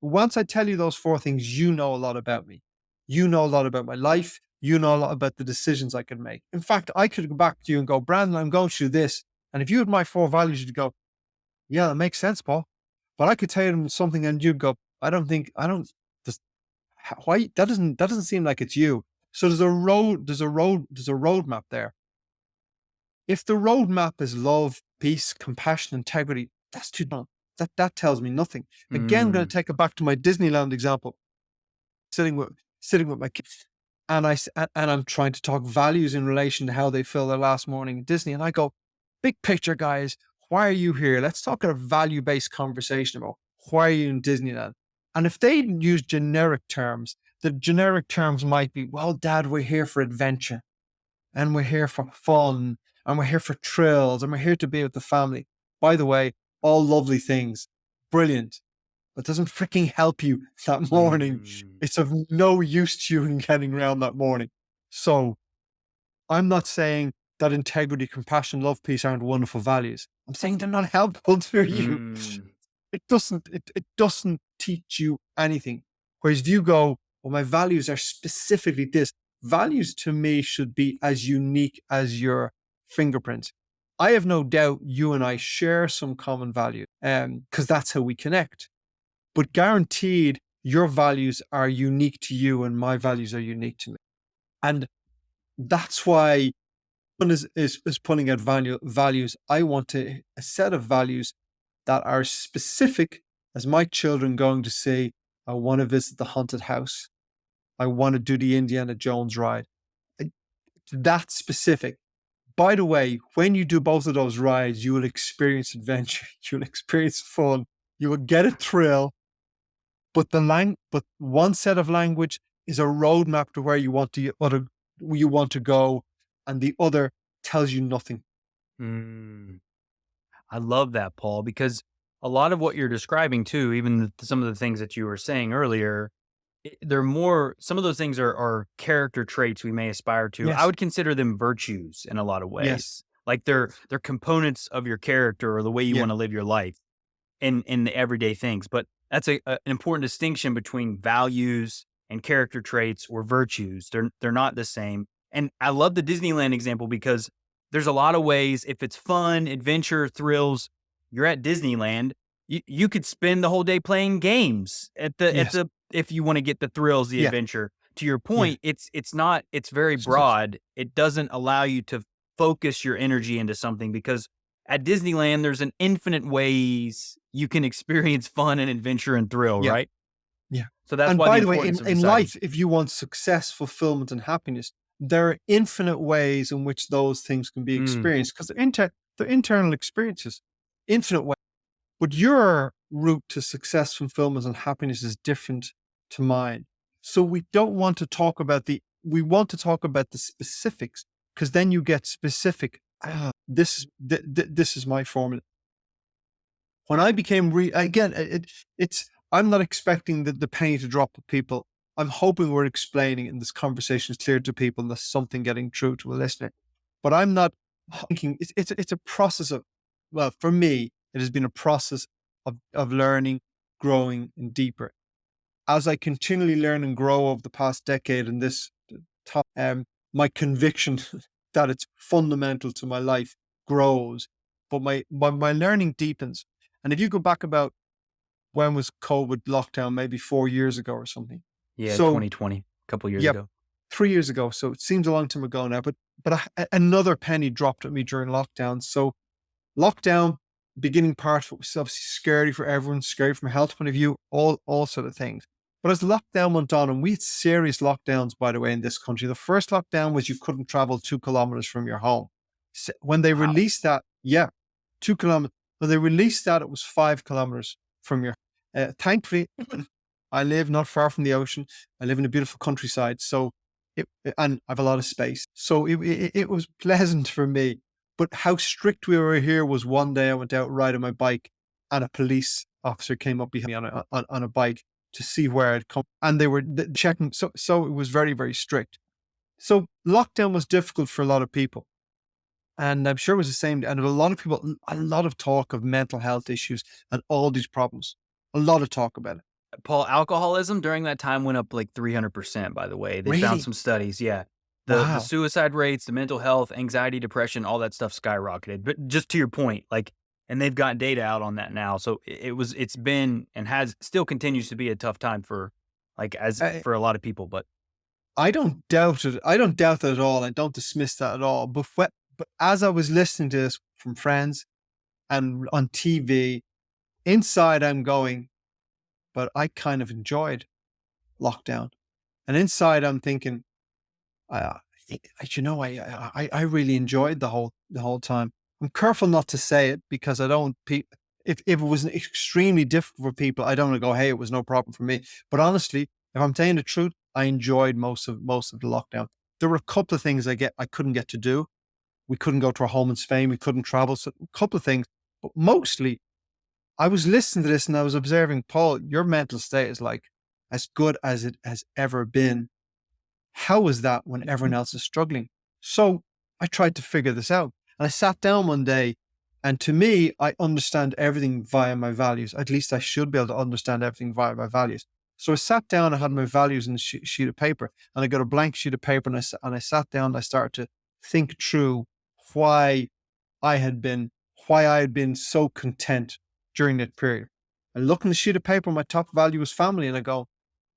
Speaker 2: once I tell you those 4 things, you know a lot about me. You know a lot about my life. You know a lot about the decisions I can make. In fact, I could go back to you and go, Brandon, I'm going through this. And if you had my 4 values, you'd go, yeah, that makes sense, Paul. But I could tell you something and you'd go, I don't, why that doesn't seem like it's you. So there's a roadmap there. If the roadmap is love, peace, compassion, integrity, that's too long. That tells me nothing. Again, I'm going
Speaker 1: Mm.
Speaker 2: to take it back to my Disneyland example. Sitting with my kids, and I'm trying to talk values in relation to how they feel their last morning in Disney, and I go, big picture, guys. Why are you here? Let's talk a value-based conversation about why are you in Disneyland. And if they use generic terms, the generic terms might be, well, Dad, we're here for adventure, and we're here for fun, and we're here for thrills, and we're here to be with the family. by the way, all lovely things, brilliant, but doesn't freaking help you that morning.
Speaker 1: Mm,
Speaker 2: It's of no use to you in getting around that morning. So I'm not saying that integrity, compassion, love, peace aren't wonderful values. I'm saying they're not helpful for you.
Speaker 1: mm,
Speaker 2: It doesn't teach you anything. Whereas if you go, well, my values are specifically this. Values to me should be as unique as your fingerprint. I have no doubt you and I share some common value, because that's how we connect. But guaranteed, your values are unique to you, and my values are unique to me. And that's why one is putting out values. I want a set of values that are specific as my children going to say, I want to visit the haunted house. I want to do the Indiana Jones ride. I- That's specific. By the way, when you do both of those rides, you will experience adventure. You'll experience fun. You will get a thrill. But one set of language is a roadmap to where you want to go, and the other tells you nothing.
Speaker 1: mm. I love that, Paul, because a lot of what you're describing too, even some of the things that you were saying earlier, they're more, some of those things are character traits we may aspire to. I
Speaker 2: Yes.
Speaker 1: would consider them virtues in a lot of
Speaker 2: Yes.
Speaker 1: ways. Like they're components of your character or the way you
Speaker 2: Yeah.
Speaker 1: want to live your life in the everyday things. But that's an important distinction between values and character traits or virtues. They're not the same. And I love the Disneyland example because there's a lot of ways if it's fun, adventure, thrills, you're at Disneyland, you could spend the whole day playing games at
Speaker 2: Yes.
Speaker 1: the if you want to get the thrills, the
Speaker 2: Yeah.
Speaker 1: adventure. To your
Speaker 2: Yeah.
Speaker 1: point, it's very broad. It doesn't allow you to focus your energy into something because at Disneyland, there's an infinite ways you can experience fun and adventure and thrill,
Speaker 2: Yeah.
Speaker 1: right?
Speaker 2: Yeah.
Speaker 1: So that's
Speaker 2: And
Speaker 1: why the
Speaker 2: by the way,
Speaker 1: importance
Speaker 2: in,
Speaker 1: of
Speaker 2: in
Speaker 1: deciding.
Speaker 2: life, if you want success, fulfillment, and happiness, there are infinite ways in which those things can be
Speaker 1: Mm,
Speaker 2: experienced because they're internal experiences, infinite ways. But your route to success, fulfillment, and happiness is different to mine. So we want to talk about the specifics because then you get specific. This is my formula. When I became again, I'm not expecting the penny to drop with people. I'm hoping we're explaining and this conversation is clear to people and there's something getting through to a listener. But I'm not thinking it's a process of, well, for me, it has been a process of learning, growing, and deeper. As I continually learn and grow over the past decade in this top, my conviction that it's fundamental to my life grows, but my learning deepens. And if you go back about when was COVID lockdown, maybe 4 years ago or something.
Speaker 1: yeah,
Speaker 2: So
Speaker 1: 2020, a couple years
Speaker 2: yeah,
Speaker 1: ago.
Speaker 2: 3 years ago. So it seems a long time ago now, but another penny dropped at me during lockdown. So lockdown, beginning part of it was obviously scary for everyone, scary from a health point of view, all sort of things. But as lockdown went on, and we had serious lockdowns, by the way, in this country. The first lockdown was you couldn't travel 2 kilometers from your home. When they
Speaker 1: Wow.
Speaker 2: released that, yeah, 2 kilometers. When they released that, it was 5 kilometers from your. Thankfully, I live not far from the ocean. I live in a beautiful countryside, so and I have a lot of space. So it was pleasant for me. But how strict we were here was one day I went out riding my bike and a police officer came up behind me on a bike to see where I'd come. And they were checking. So it was very, very strict. So lockdown was difficult for a lot of people. And I'm sure it was the same. And a lot of people, a lot of talk of mental health issues and all these problems. A lot of talk about it.
Speaker 1: Paul, alcoholism during that time went up like 300%, by the way. They found
Speaker 2: Really?
Speaker 1: some studies, yeah. The
Speaker 2: Wow.
Speaker 1: suicide rates, the mental health, anxiety, depression, all that stuff skyrocketed. But just to your point, like, and they've got data out on that now. So it's been and has still continues to be a tough time for like as
Speaker 2: I,
Speaker 1: for a lot of people. But
Speaker 2: I don't doubt it. I don't doubt that at all. I don't dismiss that at all. But as I was listening to this from friends and on TV, inside I'm going, but I kind of enjoyed lockdown. And inside I'm thinking, I, I really enjoyed the whole time. I'm careful not to say it because I don't. If it was extremely difficult for people, I don't want to go, hey, it was no problem for me. But honestly, if I'm telling the truth, I enjoyed most of the lockdown. There were a couple of things I couldn't get to do. We couldn't go to our home in Spain. We couldn't travel. So a couple of things. But mostly I was listening to this and I was observing, Paul, your mental state is like as good as it has ever been. How is that when everyone else is struggling? So I tried to figure this out. And I sat down one day, and to me, I understand everything via my values. At least I should be able to understand everything via my values. So I sat down, I had my values in a sheet of paper, and I got a blank sheet of paper, and I sat down and I started to think through why I had been, why I had been so content during that period. I look in the sheet of paper, my top value was family, and I go,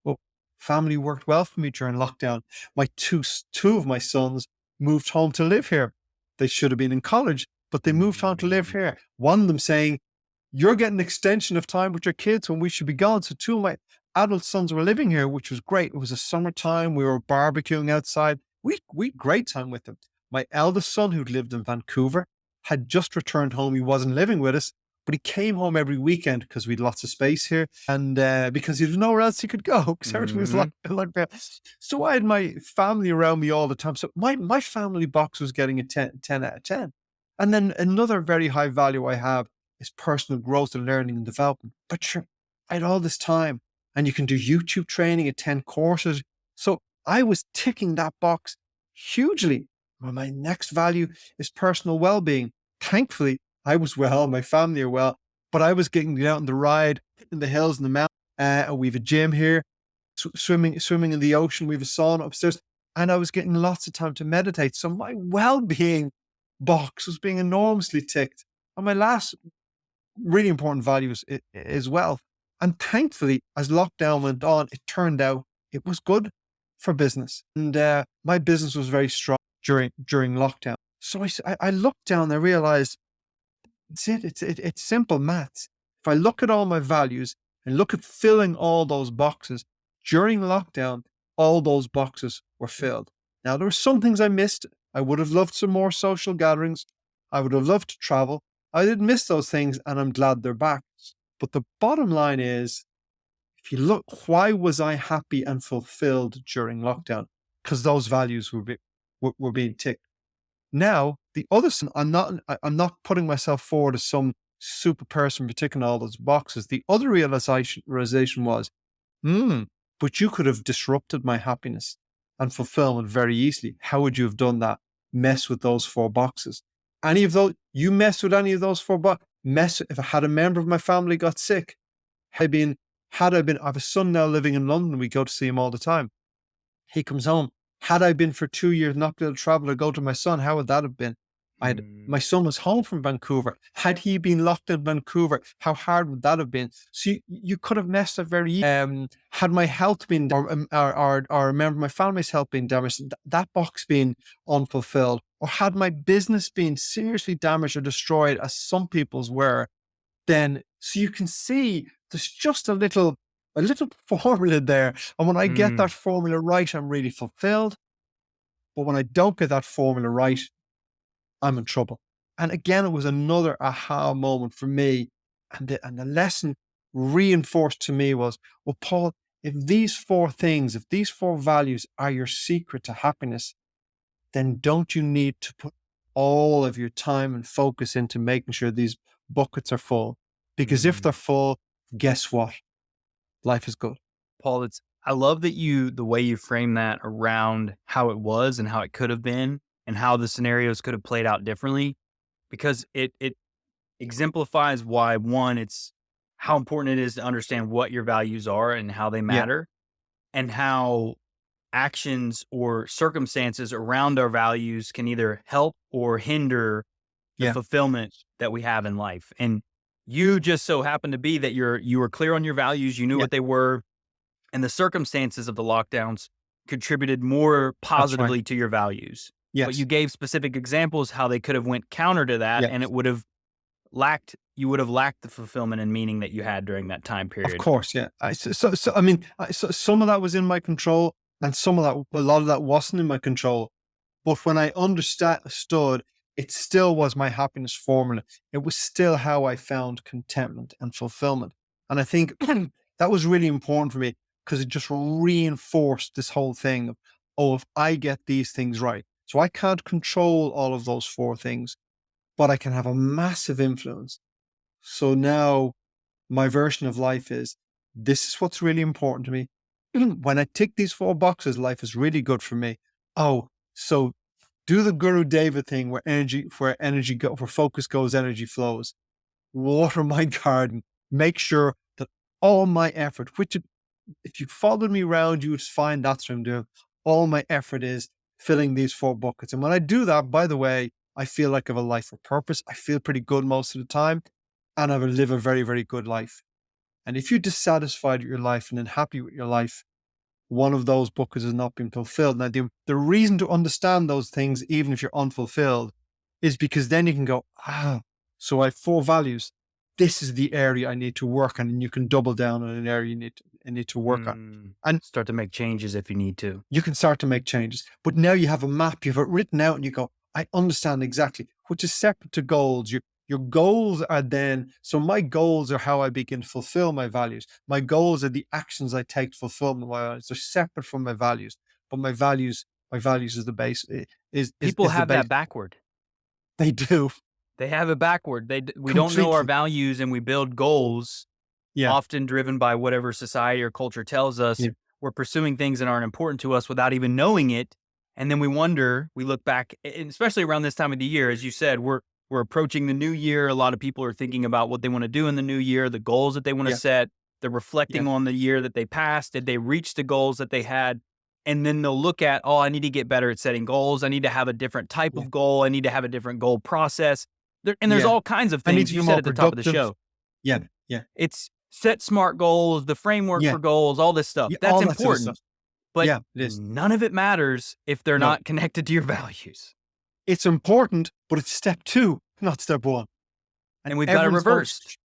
Speaker 2: well, family worked well for me during lockdown. My two of my sons moved home to live here. They should have been in college, but they moved home to live here. One of them saying, "You're getting an extension of time with your kids when we should be gone." So two of my adult sons were living here, which was great. It was a summertime. We were barbecuing outside. We had great time with them. My eldest son, who'd lived in Vancouver, had just returned home. He wasn't living with us, but he came home every weekend because we had lots of space here, and because there was nowhere else he could go because everything was locked down. So I had my family around me all the time. So my family box was getting a 10 out of 10. And then another very high value I have is personal growth and learning and development. But sure, I had all this time, and you can do YouTube training, attend courses. So I was ticking that box hugely. Well, my next value is personal well-being. Thankfully, I was well, my family are well, but I was getting out on the ride in the hills and the mountains. We have a gym here, swimming in the ocean. We have a sauna upstairs, and I was getting lots of time to meditate. So my well-being box was being enormously ticked. And my last really important value is wealth. And thankfully, as lockdown went on, it turned out it was good for business. And my business was very strong during lockdown. So I looked down and I realized it's simple maths. If I look at all my values and look at filling all those boxes during lockdown, all those boxes were filled. Now, there were some things I missed. I would have loved some more social gatherings. I would have loved to travel. I did miss those things, and I'm glad they're back. But the bottom line is, if you look, why was I happy and fulfilled during lockdown? Because those values were being ticked. Now, the other side, I'm not putting myself forward as some super person for ticking all those boxes. The other realization was, but you could have disrupted my happiness and fulfillment very easily. How would you have done that? Mess with those 4 boxes. Any of those, you mess with any of those 4 boxes, if I had a member of my family got sick, I have a son now living in London. We go to see him all the time. He comes home. Had I been for 2 years not be able to travel or go to my son, how would that have been? My son was home from Vancouver. Had he been locked in Vancouver, how hard would that have been? So you could have messed up very easily. Had my health been, or a member of my family's health been damaged, that box being unfulfilled, or had my business been seriously damaged or destroyed, as some people's were, then so you can see there's just a little formula there. And when I get that formula right, I'm really fulfilled. But when I don't get that formula right, I'm in trouble. And again, it was another aha moment for me. And the lesson reinforced to me was, well, Paul, if these 4 values are your secret to happiness, then don't you need to put all of your time and focus into making sure these buckets are full? Because if they're full, guess what? Life is good.
Speaker 1: Paul, I love that the way you frame that around how it was and how it could have been and how the scenarios could have played out differently, because it exemplifies why, one, it's how important it is to understand what your values are and how they
Speaker 2: Yeah.
Speaker 1: matter, and how actions or circumstances around our values can either help or hinder the
Speaker 2: Yeah.
Speaker 1: fulfillment that we have in life. And you just so happen to be that you were clear on your values, you knew
Speaker 2: Yeah.
Speaker 1: what they were, and the circumstances of the lockdowns contributed more
Speaker 2: That's right.
Speaker 1: positively to your values. But
Speaker 2: Yes.
Speaker 1: you gave specific examples how they could have went counter to that,
Speaker 2: Yeah.
Speaker 1: and you would have lacked the fulfillment and meaning that you had during that time
Speaker 2: Of
Speaker 1: period.
Speaker 2: course. Yeah. I mean, some of that was in my control, and a lot of that wasn't in my control. But when I understood, it still was my happiness formula. It was still how I found contentment and fulfillment. And I think that was really important for me, because it just reinforced this whole thing of, oh, if I get these things right. So I can't control all of those 4 things, but I can have a massive influence So now my version of life is, this is what's really important to me. When I tick these 4 boxes, life is really good for me. Oh, so do the Guru David thing where focus goes, energy flows. Water my garden. Make sure that all my effort, which if you followed me around, you would find that's what I'm doing. All my effort is filling these 4 buckets. And when I do that, by the way, I feel like I have a life of purpose. I feel pretty good most of the time, and I will live a very, very good life. And if you're dissatisfied with your life and unhappy with your life, one of those buckets has not been fulfilled. Now, the reason to understand those things, even if you're unfulfilled, is because then you can go, so I have 4 values. This is the area I need to work on, and you can double down on an area you need to work on. And
Speaker 1: Start to make changes if you need to.
Speaker 2: you can start to make changes. But now you have a map, you have it written out, and you go, I understand exactly, which is separate to goals. Your goals are then, so my goals are how I begin to fulfill my values. My goals are the actions I take to fulfill my values. They're separate from my values. But my values is the base,
Speaker 1: People
Speaker 2: is the
Speaker 1: have
Speaker 2: base.
Speaker 1: that backward.
Speaker 2: They do.
Speaker 1: They have it backward. We don't know our
Speaker 2: Completely.
Speaker 1: values and we build goals,
Speaker 2: Yeah.
Speaker 1: often driven by whatever society or culture tells us.
Speaker 2: Yeah.
Speaker 1: We're pursuing things that aren't important to us without even knowing it. And then we wonder, we look back, and especially around this time of the year, as you said, we're approaching the new year. A lot of people are thinking about what they want to do in the new year, the goals that they want to
Speaker 2: Yeah.
Speaker 1: set. They're
Speaker 2: Yeah.
Speaker 1: reflecting on the year that they passed. Did they reach the goals that they had? And then they'll look at, oh, I need to get better at setting goals. I need to have a different type
Speaker 2: Yeah.
Speaker 1: of goal. I need to have a different goal process. There's
Speaker 2: Yeah.
Speaker 1: all kinds of
Speaker 2: I need
Speaker 1: things
Speaker 2: to
Speaker 1: you
Speaker 2: be
Speaker 1: said
Speaker 2: more
Speaker 1: at the top of the
Speaker 2: productive.
Speaker 1: show.
Speaker 2: Yeah. Yeah.
Speaker 1: It's set SMART goals, the framework
Speaker 2: Yeah.
Speaker 1: for goals, all this stuff.
Speaker 2: Yeah.
Speaker 1: That's
Speaker 2: All that sort of stuff.
Speaker 1: important, but
Speaker 2: Yeah. It is.
Speaker 1: none of it matters if they're
Speaker 2: No.
Speaker 1: not connected to your values.
Speaker 2: It's important, but it's step 2, not step 1. And
Speaker 1: And we've got it reversed.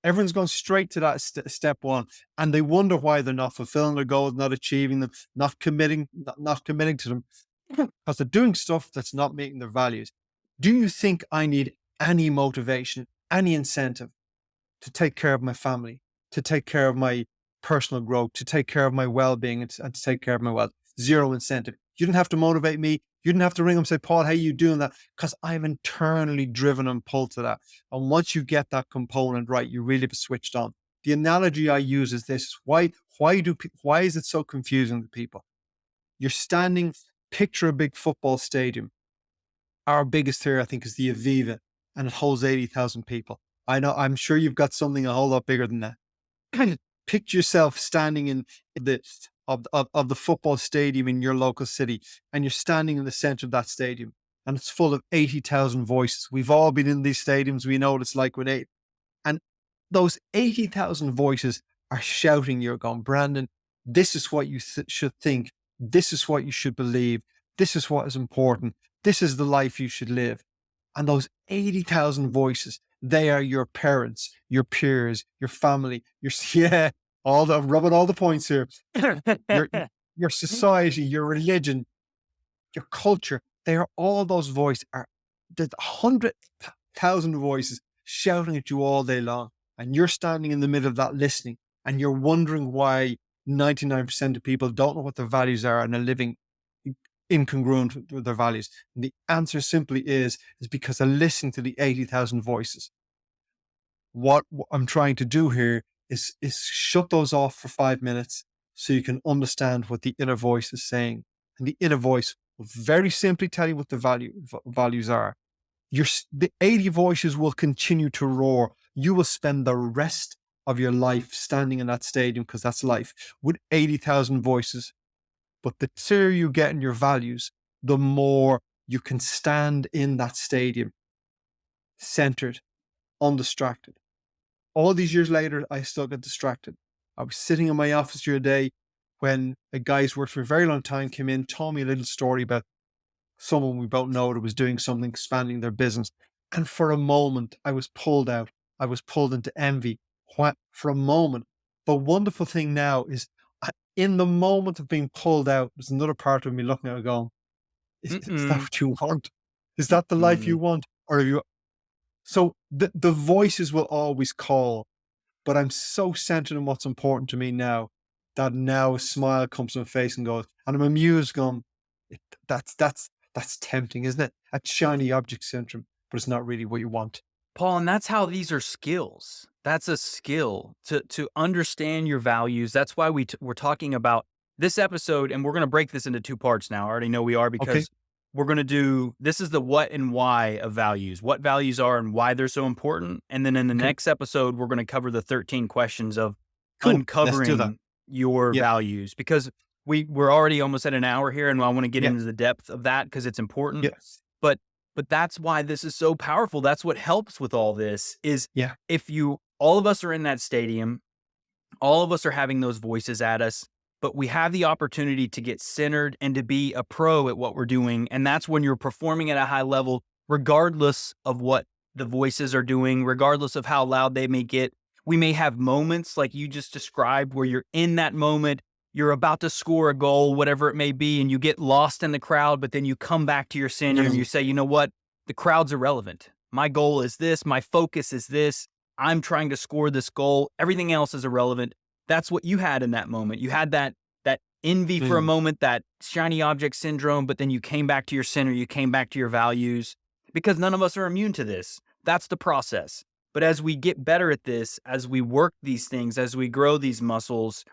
Speaker 2: everyone's going straight to that step 1, and they wonder why they're not fulfilling their goals, not achieving them, not committing to them, because they're doing stuff that's not meeting their values. Do you think I need any motivation, any incentive to take care of my family, to take care of my personal growth, to take care of my well-being, and to take care of my wealth? Zero incentive. You didn't have to motivate me. You didn't have to ring them and say, Paul, how are you doing that? Because I'm internally driven and pulled to that. And once you get that component right, you really have switched on. The analogy I use is this: why is it so confusing to people? You're standing, picture a big football stadium. Our biggest here, I think, is the Aviva, and it holds 80,000 people. I know, I'm sure you've got something a whole lot bigger than that. Kind of picture yourself standing in the of the football stadium in your local city, and you're standing in the center of that stadium, and it's full of 80,000 voices. We've all been in these stadiums. We know what it's like with eight. And those 80,000 voices are shouting, you're going, Brandon, this is what you should think. This is what you should believe. This is what is important. This is the life you should live. And those 80,000 voices, they are your parents, your peers, your family, I'm rubbing all the points here. Your, your society, your religion, your culture, they are all those voices. There's 100,000 voices shouting at you all day long. And you're standing in the middle of that listening, and you're wondering why 99% of people don't know what their values are and are living incongruent with their values. And the answer simply is because they're listening to the 80,000 voices. What I'm trying to do here is shut those off for 5 minutes so you can understand what the inner voice is saying. And the inner voice will very simply tell you what the values are. The 80 voices will continue to roar. You will spend the rest of your life standing in that stadium, because that's life, with 80,000 voices. But the clearer you get in your values, the more you can stand in that stadium, centered, undistracted. All these years later, I still get distracted. I was sitting in my office the other day when a guy who's worked for a very long time came in, told me a little story about someone we both know that was doing something, expanding their business. And for a moment, I was pulled out. I was pulled into envy. For a moment. The wonderful thing now is, in the moment of being pulled out, there's another part of me looking at it going, is that what you want? Is that the life you want? Or are you? So the voices will always call, but I'm so centered on what's important to me now that now a smile comes to my face and goes, and I'm amused going, that's tempting, isn't it? That shiny object syndrome, but it's not really what you want.
Speaker 1: Paul, and that's how these are skills. That's a skill to understand your values. That's why we're talking about this episode, and we're going to break this into two parts now. I already know we are
Speaker 2: Okay,
Speaker 1: because we're going to do this is the what and why of values, what values are and why they're so important. And then in the
Speaker 2: okay,
Speaker 1: next episode, we're going to cover the 13 questions of
Speaker 2: cool. Let's do that.
Speaker 1: uncovering your
Speaker 2: Yeah,
Speaker 1: values because we're already almost at an hour here, and I want to get
Speaker 2: yeah,
Speaker 1: into the depth of that because it's important.
Speaker 2: yes,
Speaker 1: But but that's why this is so powerful. That's what helps with all this is
Speaker 2: yeah,
Speaker 1: if you all of us are in that stadium, all of us are having those voices at us, but we have the opportunity to get centered and to be a pro at what we're doing. And that's when you're performing at a high level, regardless of what the voices are doing, regardless of how loud they may get. We may have moments like you just described where you're in that moment, you're about to score a goal, whatever it may be, and you get lost in the crowd, but then you come back to your center and
Speaker 2: mm,
Speaker 1: you say, you know what? The crowd's irrelevant. My goal is this, my focus is this. I'm trying to score this goal. Everything else is irrelevant. That's what you had in that moment. You had that envy for a
Speaker 2: mm,
Speaker 1: moment, that shiny object syndrome, but then you came back to your center, you came back to your values because none of us are immune to this. That's the process. But as we get better at this, as we work these things, as we grow these muscles,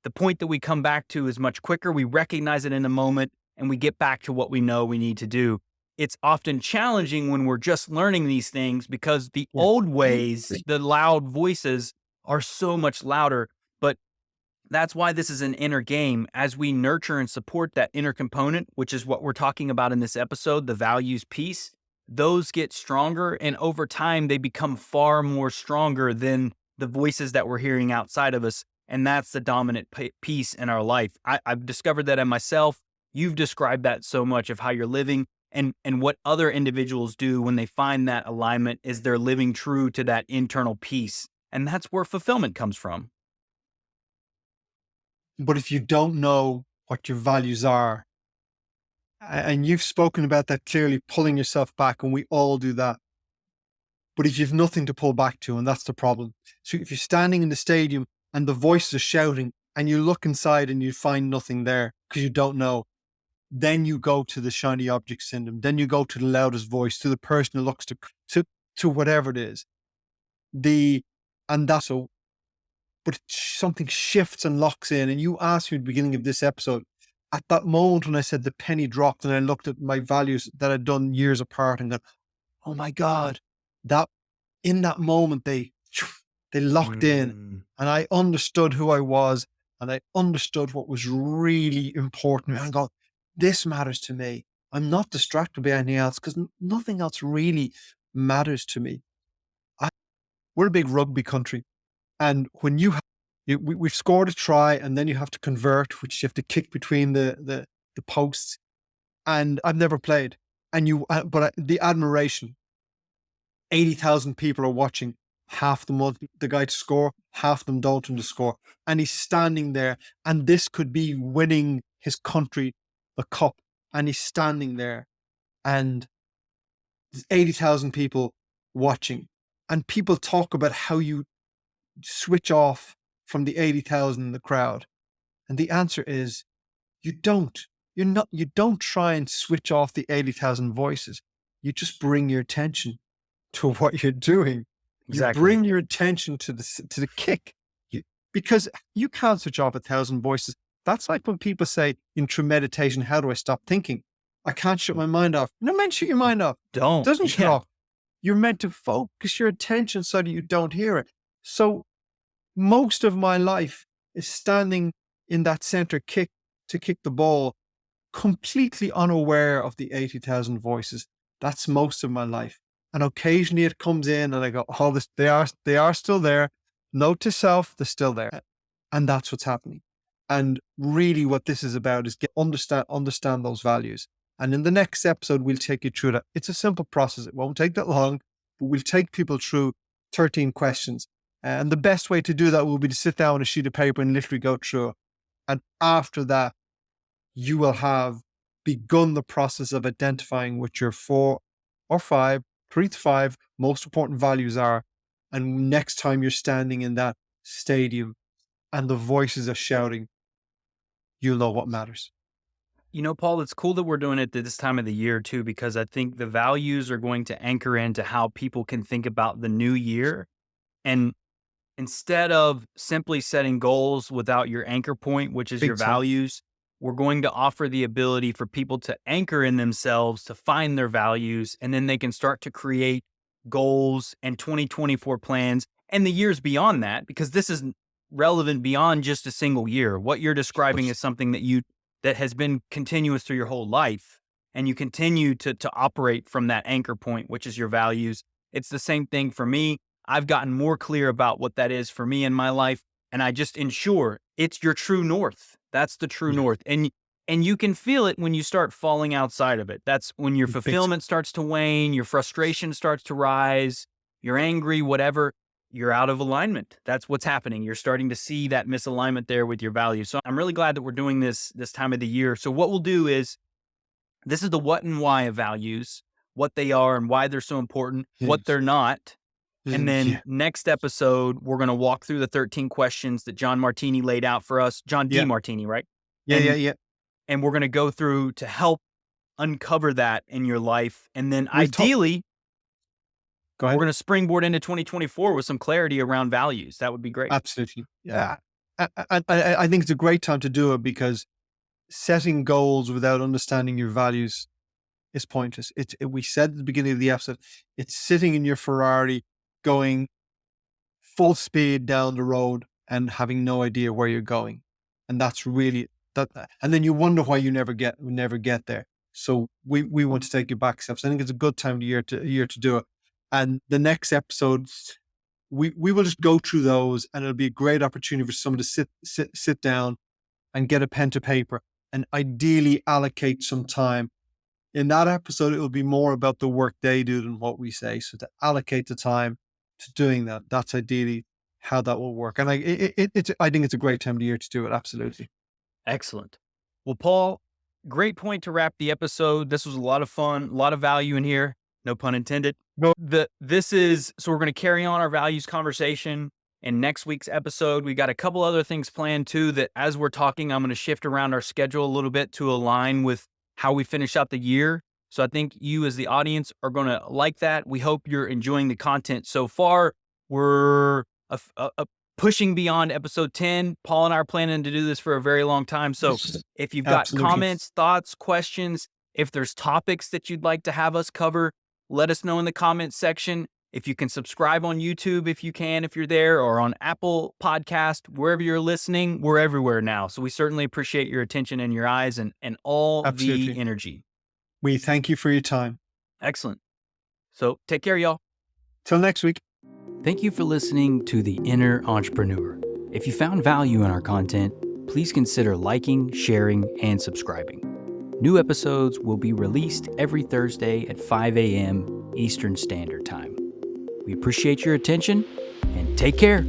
Speaker 1: the point that we come back to is much quicker. We recognize it in the moment and we get back to what we know we need to do. It's often challenging when we're just learning these things because the
Speaker 2: yeah,
Speaker 1: old ways, the loud voices are so much louder. But that's why this is an inner game. As we nurture and support that inner component, which is what we're talking about in this episode, the values piece, those get stronger. And over time, they become far more stronger than the voices that we're hearing outside of us. And that's the dominant piece in our life. I've discovered that in myself. You've described that so much of how you're living. And what other individuals do when they find that alignment is they're living true to that internal piece. And that's where fulfillment comes from.
Speaker 2: but if you don't know what your values are, and you've spoken about that clearly, pulling yourself back, and we all do that. But if you've nothing to pull back to, and that's the problem. So if you're standing in the stadium and the voices are shouting, and you look inside and you find nothing there because you don't know, then you go to the shiny object syndrome. Then you go to the loudest voice, to the person who looks to whatever it is. The and that's so. But something shifts and locks in. And you asked me at the beginning of this episode, at that moment when I said the penny dropped and I looked at my values that I'd done years apart and gone, oh my God, that in that moment they locked in
Speaker 1: Mm.
Speaker 2: and I understood who I was and I understood what was really important. And I go, this matters to me. I'm not distracted by anything else because nothing else really matters to me. I, we're a big rugby country. And when we've scored a try and then you have to convert, which you have to kick between the posts. And I've never played. And the admiration, 80,000 people are watching. Half them want the guy to score, half them don't want him to score. And he's standing there, and this could be winning his country the cup. And he's standing there, and there's 80,000 people watching. And people talk about how you switch off from the 80,000 in the crowd. And the answer is you don't. You don't try and switch off the 80,000 voices. You just bring your attention to what you're doing. You
Speaker 1: Exactly.
Speaker 2: bring your attention to the kick. Because you can't switch off 1,000 voices. That's like when people say in true meditation, how do I stop thinking? I can't shut my mind off. No, man, shut your mind off. It
Speaker 1: Don't.
Speaker 2: doesn't shut
Speaker 1: Yeah.
Speaker 2: off. You're meant to focus your attention so that you don't hear it. So most of my life is standing in that center kick to kick the ball, completely unaware of the 80,000 voices. That's most of my life. And occasionally it comes in and I go, oh, they are still there. Note to self, they're still there. And that's what's happening. And really what this is about is understand those values. And in the next episode, we'll take you through that. It's a simple process. It won't take that long, but we'll take people through 13 questions. And the best way to do that will be to sit down on a sheet of paper and literally go through it. And after that, you will have begun the process of identifying what your 3 to 5 most important values are. And next time you're standing in that stadium and the voices are shouting, you'll know what matters.
Speaker 1: Paul, it's cool that we're doing it at this time of the year too, because I think the values are going to anchor into how people can think about the new year. And instead of simply setting goals without your anchor point, which is your
Speaker 2: Big time.
Speaker 1: values, we're going to offer the ability for people to anchor in themselves, to find their values, and then they can start to create goals and 2024 plans and the years beyond that, because this is relevant beyond just a single year. What you're describing is something that has been continuous through your whole life, and you continue to operate from that anchor point, which is your values. It's the same thing for me. I've gotten more clear about what that is for me in my life, and I just ensure it's your true north. That's the true
Speaker 2: Yeah.
Speaker 1: north. And you can feel it when you start falling outside of it. That's when your
Speaker 2: Big time.
Speaker 1: fulfillment starts to wane, your frustration starts to rise, you're angry, whatever, you're out of alignment. That's what's happening. You're starting to see that misalignment there with your values. So I'm really glad that we're doing this time of the year. So what we'll do is, this is the what and why of values, what they are and why they're so important, what
Speaker 2: Yes.
Speaker 1: they're not. And then
Speaker 2: Yeah.
Speaker 1: next episode, we're going to walk through the 13 questions that John Martini laid out for us. John D.
Speaker 2: Yeah.
Speaker 1: Martini, right?
Speaker 2: Yeah. Yeah.
Speaker 1: And
Speaker 2: Yeah.
Speaker 1: and we're going to go through to help uncover that in your life. And then
Speaker 2: We've talked.
Speaker 1: ideally,
Speaker 2: Go
Speaker 1: we're
Speaker 2: ahead.
Speaker 1: going to springboard into 2024 with some clarity around values. That would be great.
Speaker 2: Absolutely. Yeah. I think it's a great time to do it because setting goals without understanding your values is pointless. We said at the beginning of the episode, it's sitting in your Ferrari going full speed down the road and having no idea where you're going. And that's really that. And then you wonder why you never get there. So we want to take you back steps. I think it's a good time of year to do it. And the next episode, we will just go through those, and it'll be a great opportunity for someone to sit down and get a pen to paper and ideally allocate some time. In that episode, it will be more about the work they do than what we say. So to allocate the time to doing that, that's ideally how that will work. And I think it's a great time of the year to do it. Absolutely.
Speaker 1: Excellent. Well, Paul, great point to wrap the episode. This was a lot of fun, a lot of value in here. No pun intended.
Speaker 2: No.
Speaker 1: So we're going to carry on our values conversation in next week's episode. We got a couple other things planned too, that as we're talking, I'm going to shift around our schedule a little bit to align with how we finish out the year. So I think you as the audience are going to like that. We hope you're enjoying the content so far. We're pushing beyond episode 10. Paul and I are planning to do this for a very long time. So if you've got
Speaker 2: Absolutely.
Speaker 1: comments, thoughts, questions, if there's topics that you'd like to have us cover, let us know in the comments section. If you can subscribe on YouTube, if you can, if you're there, or on Apple Podcast, wherever you're listening, we're everywhere now. So we certainly appreciate your attention and your eyes and all
Speaker 2: Absolutely.
Speaker 1: the energy.
Speaker 2: We thank you for your time.
Speaker 1: Excellent. So take care, y'all.
Speaker 2: Till next week.
Speaker 1: Thank you for listening to The Inner Entrepreneur. If you found value in our content, please consider liking, sharing, and subscribing. New episodes will be released every Thursday at 5 a.m. Eastern Standard Time. We appreciate your attention and take care.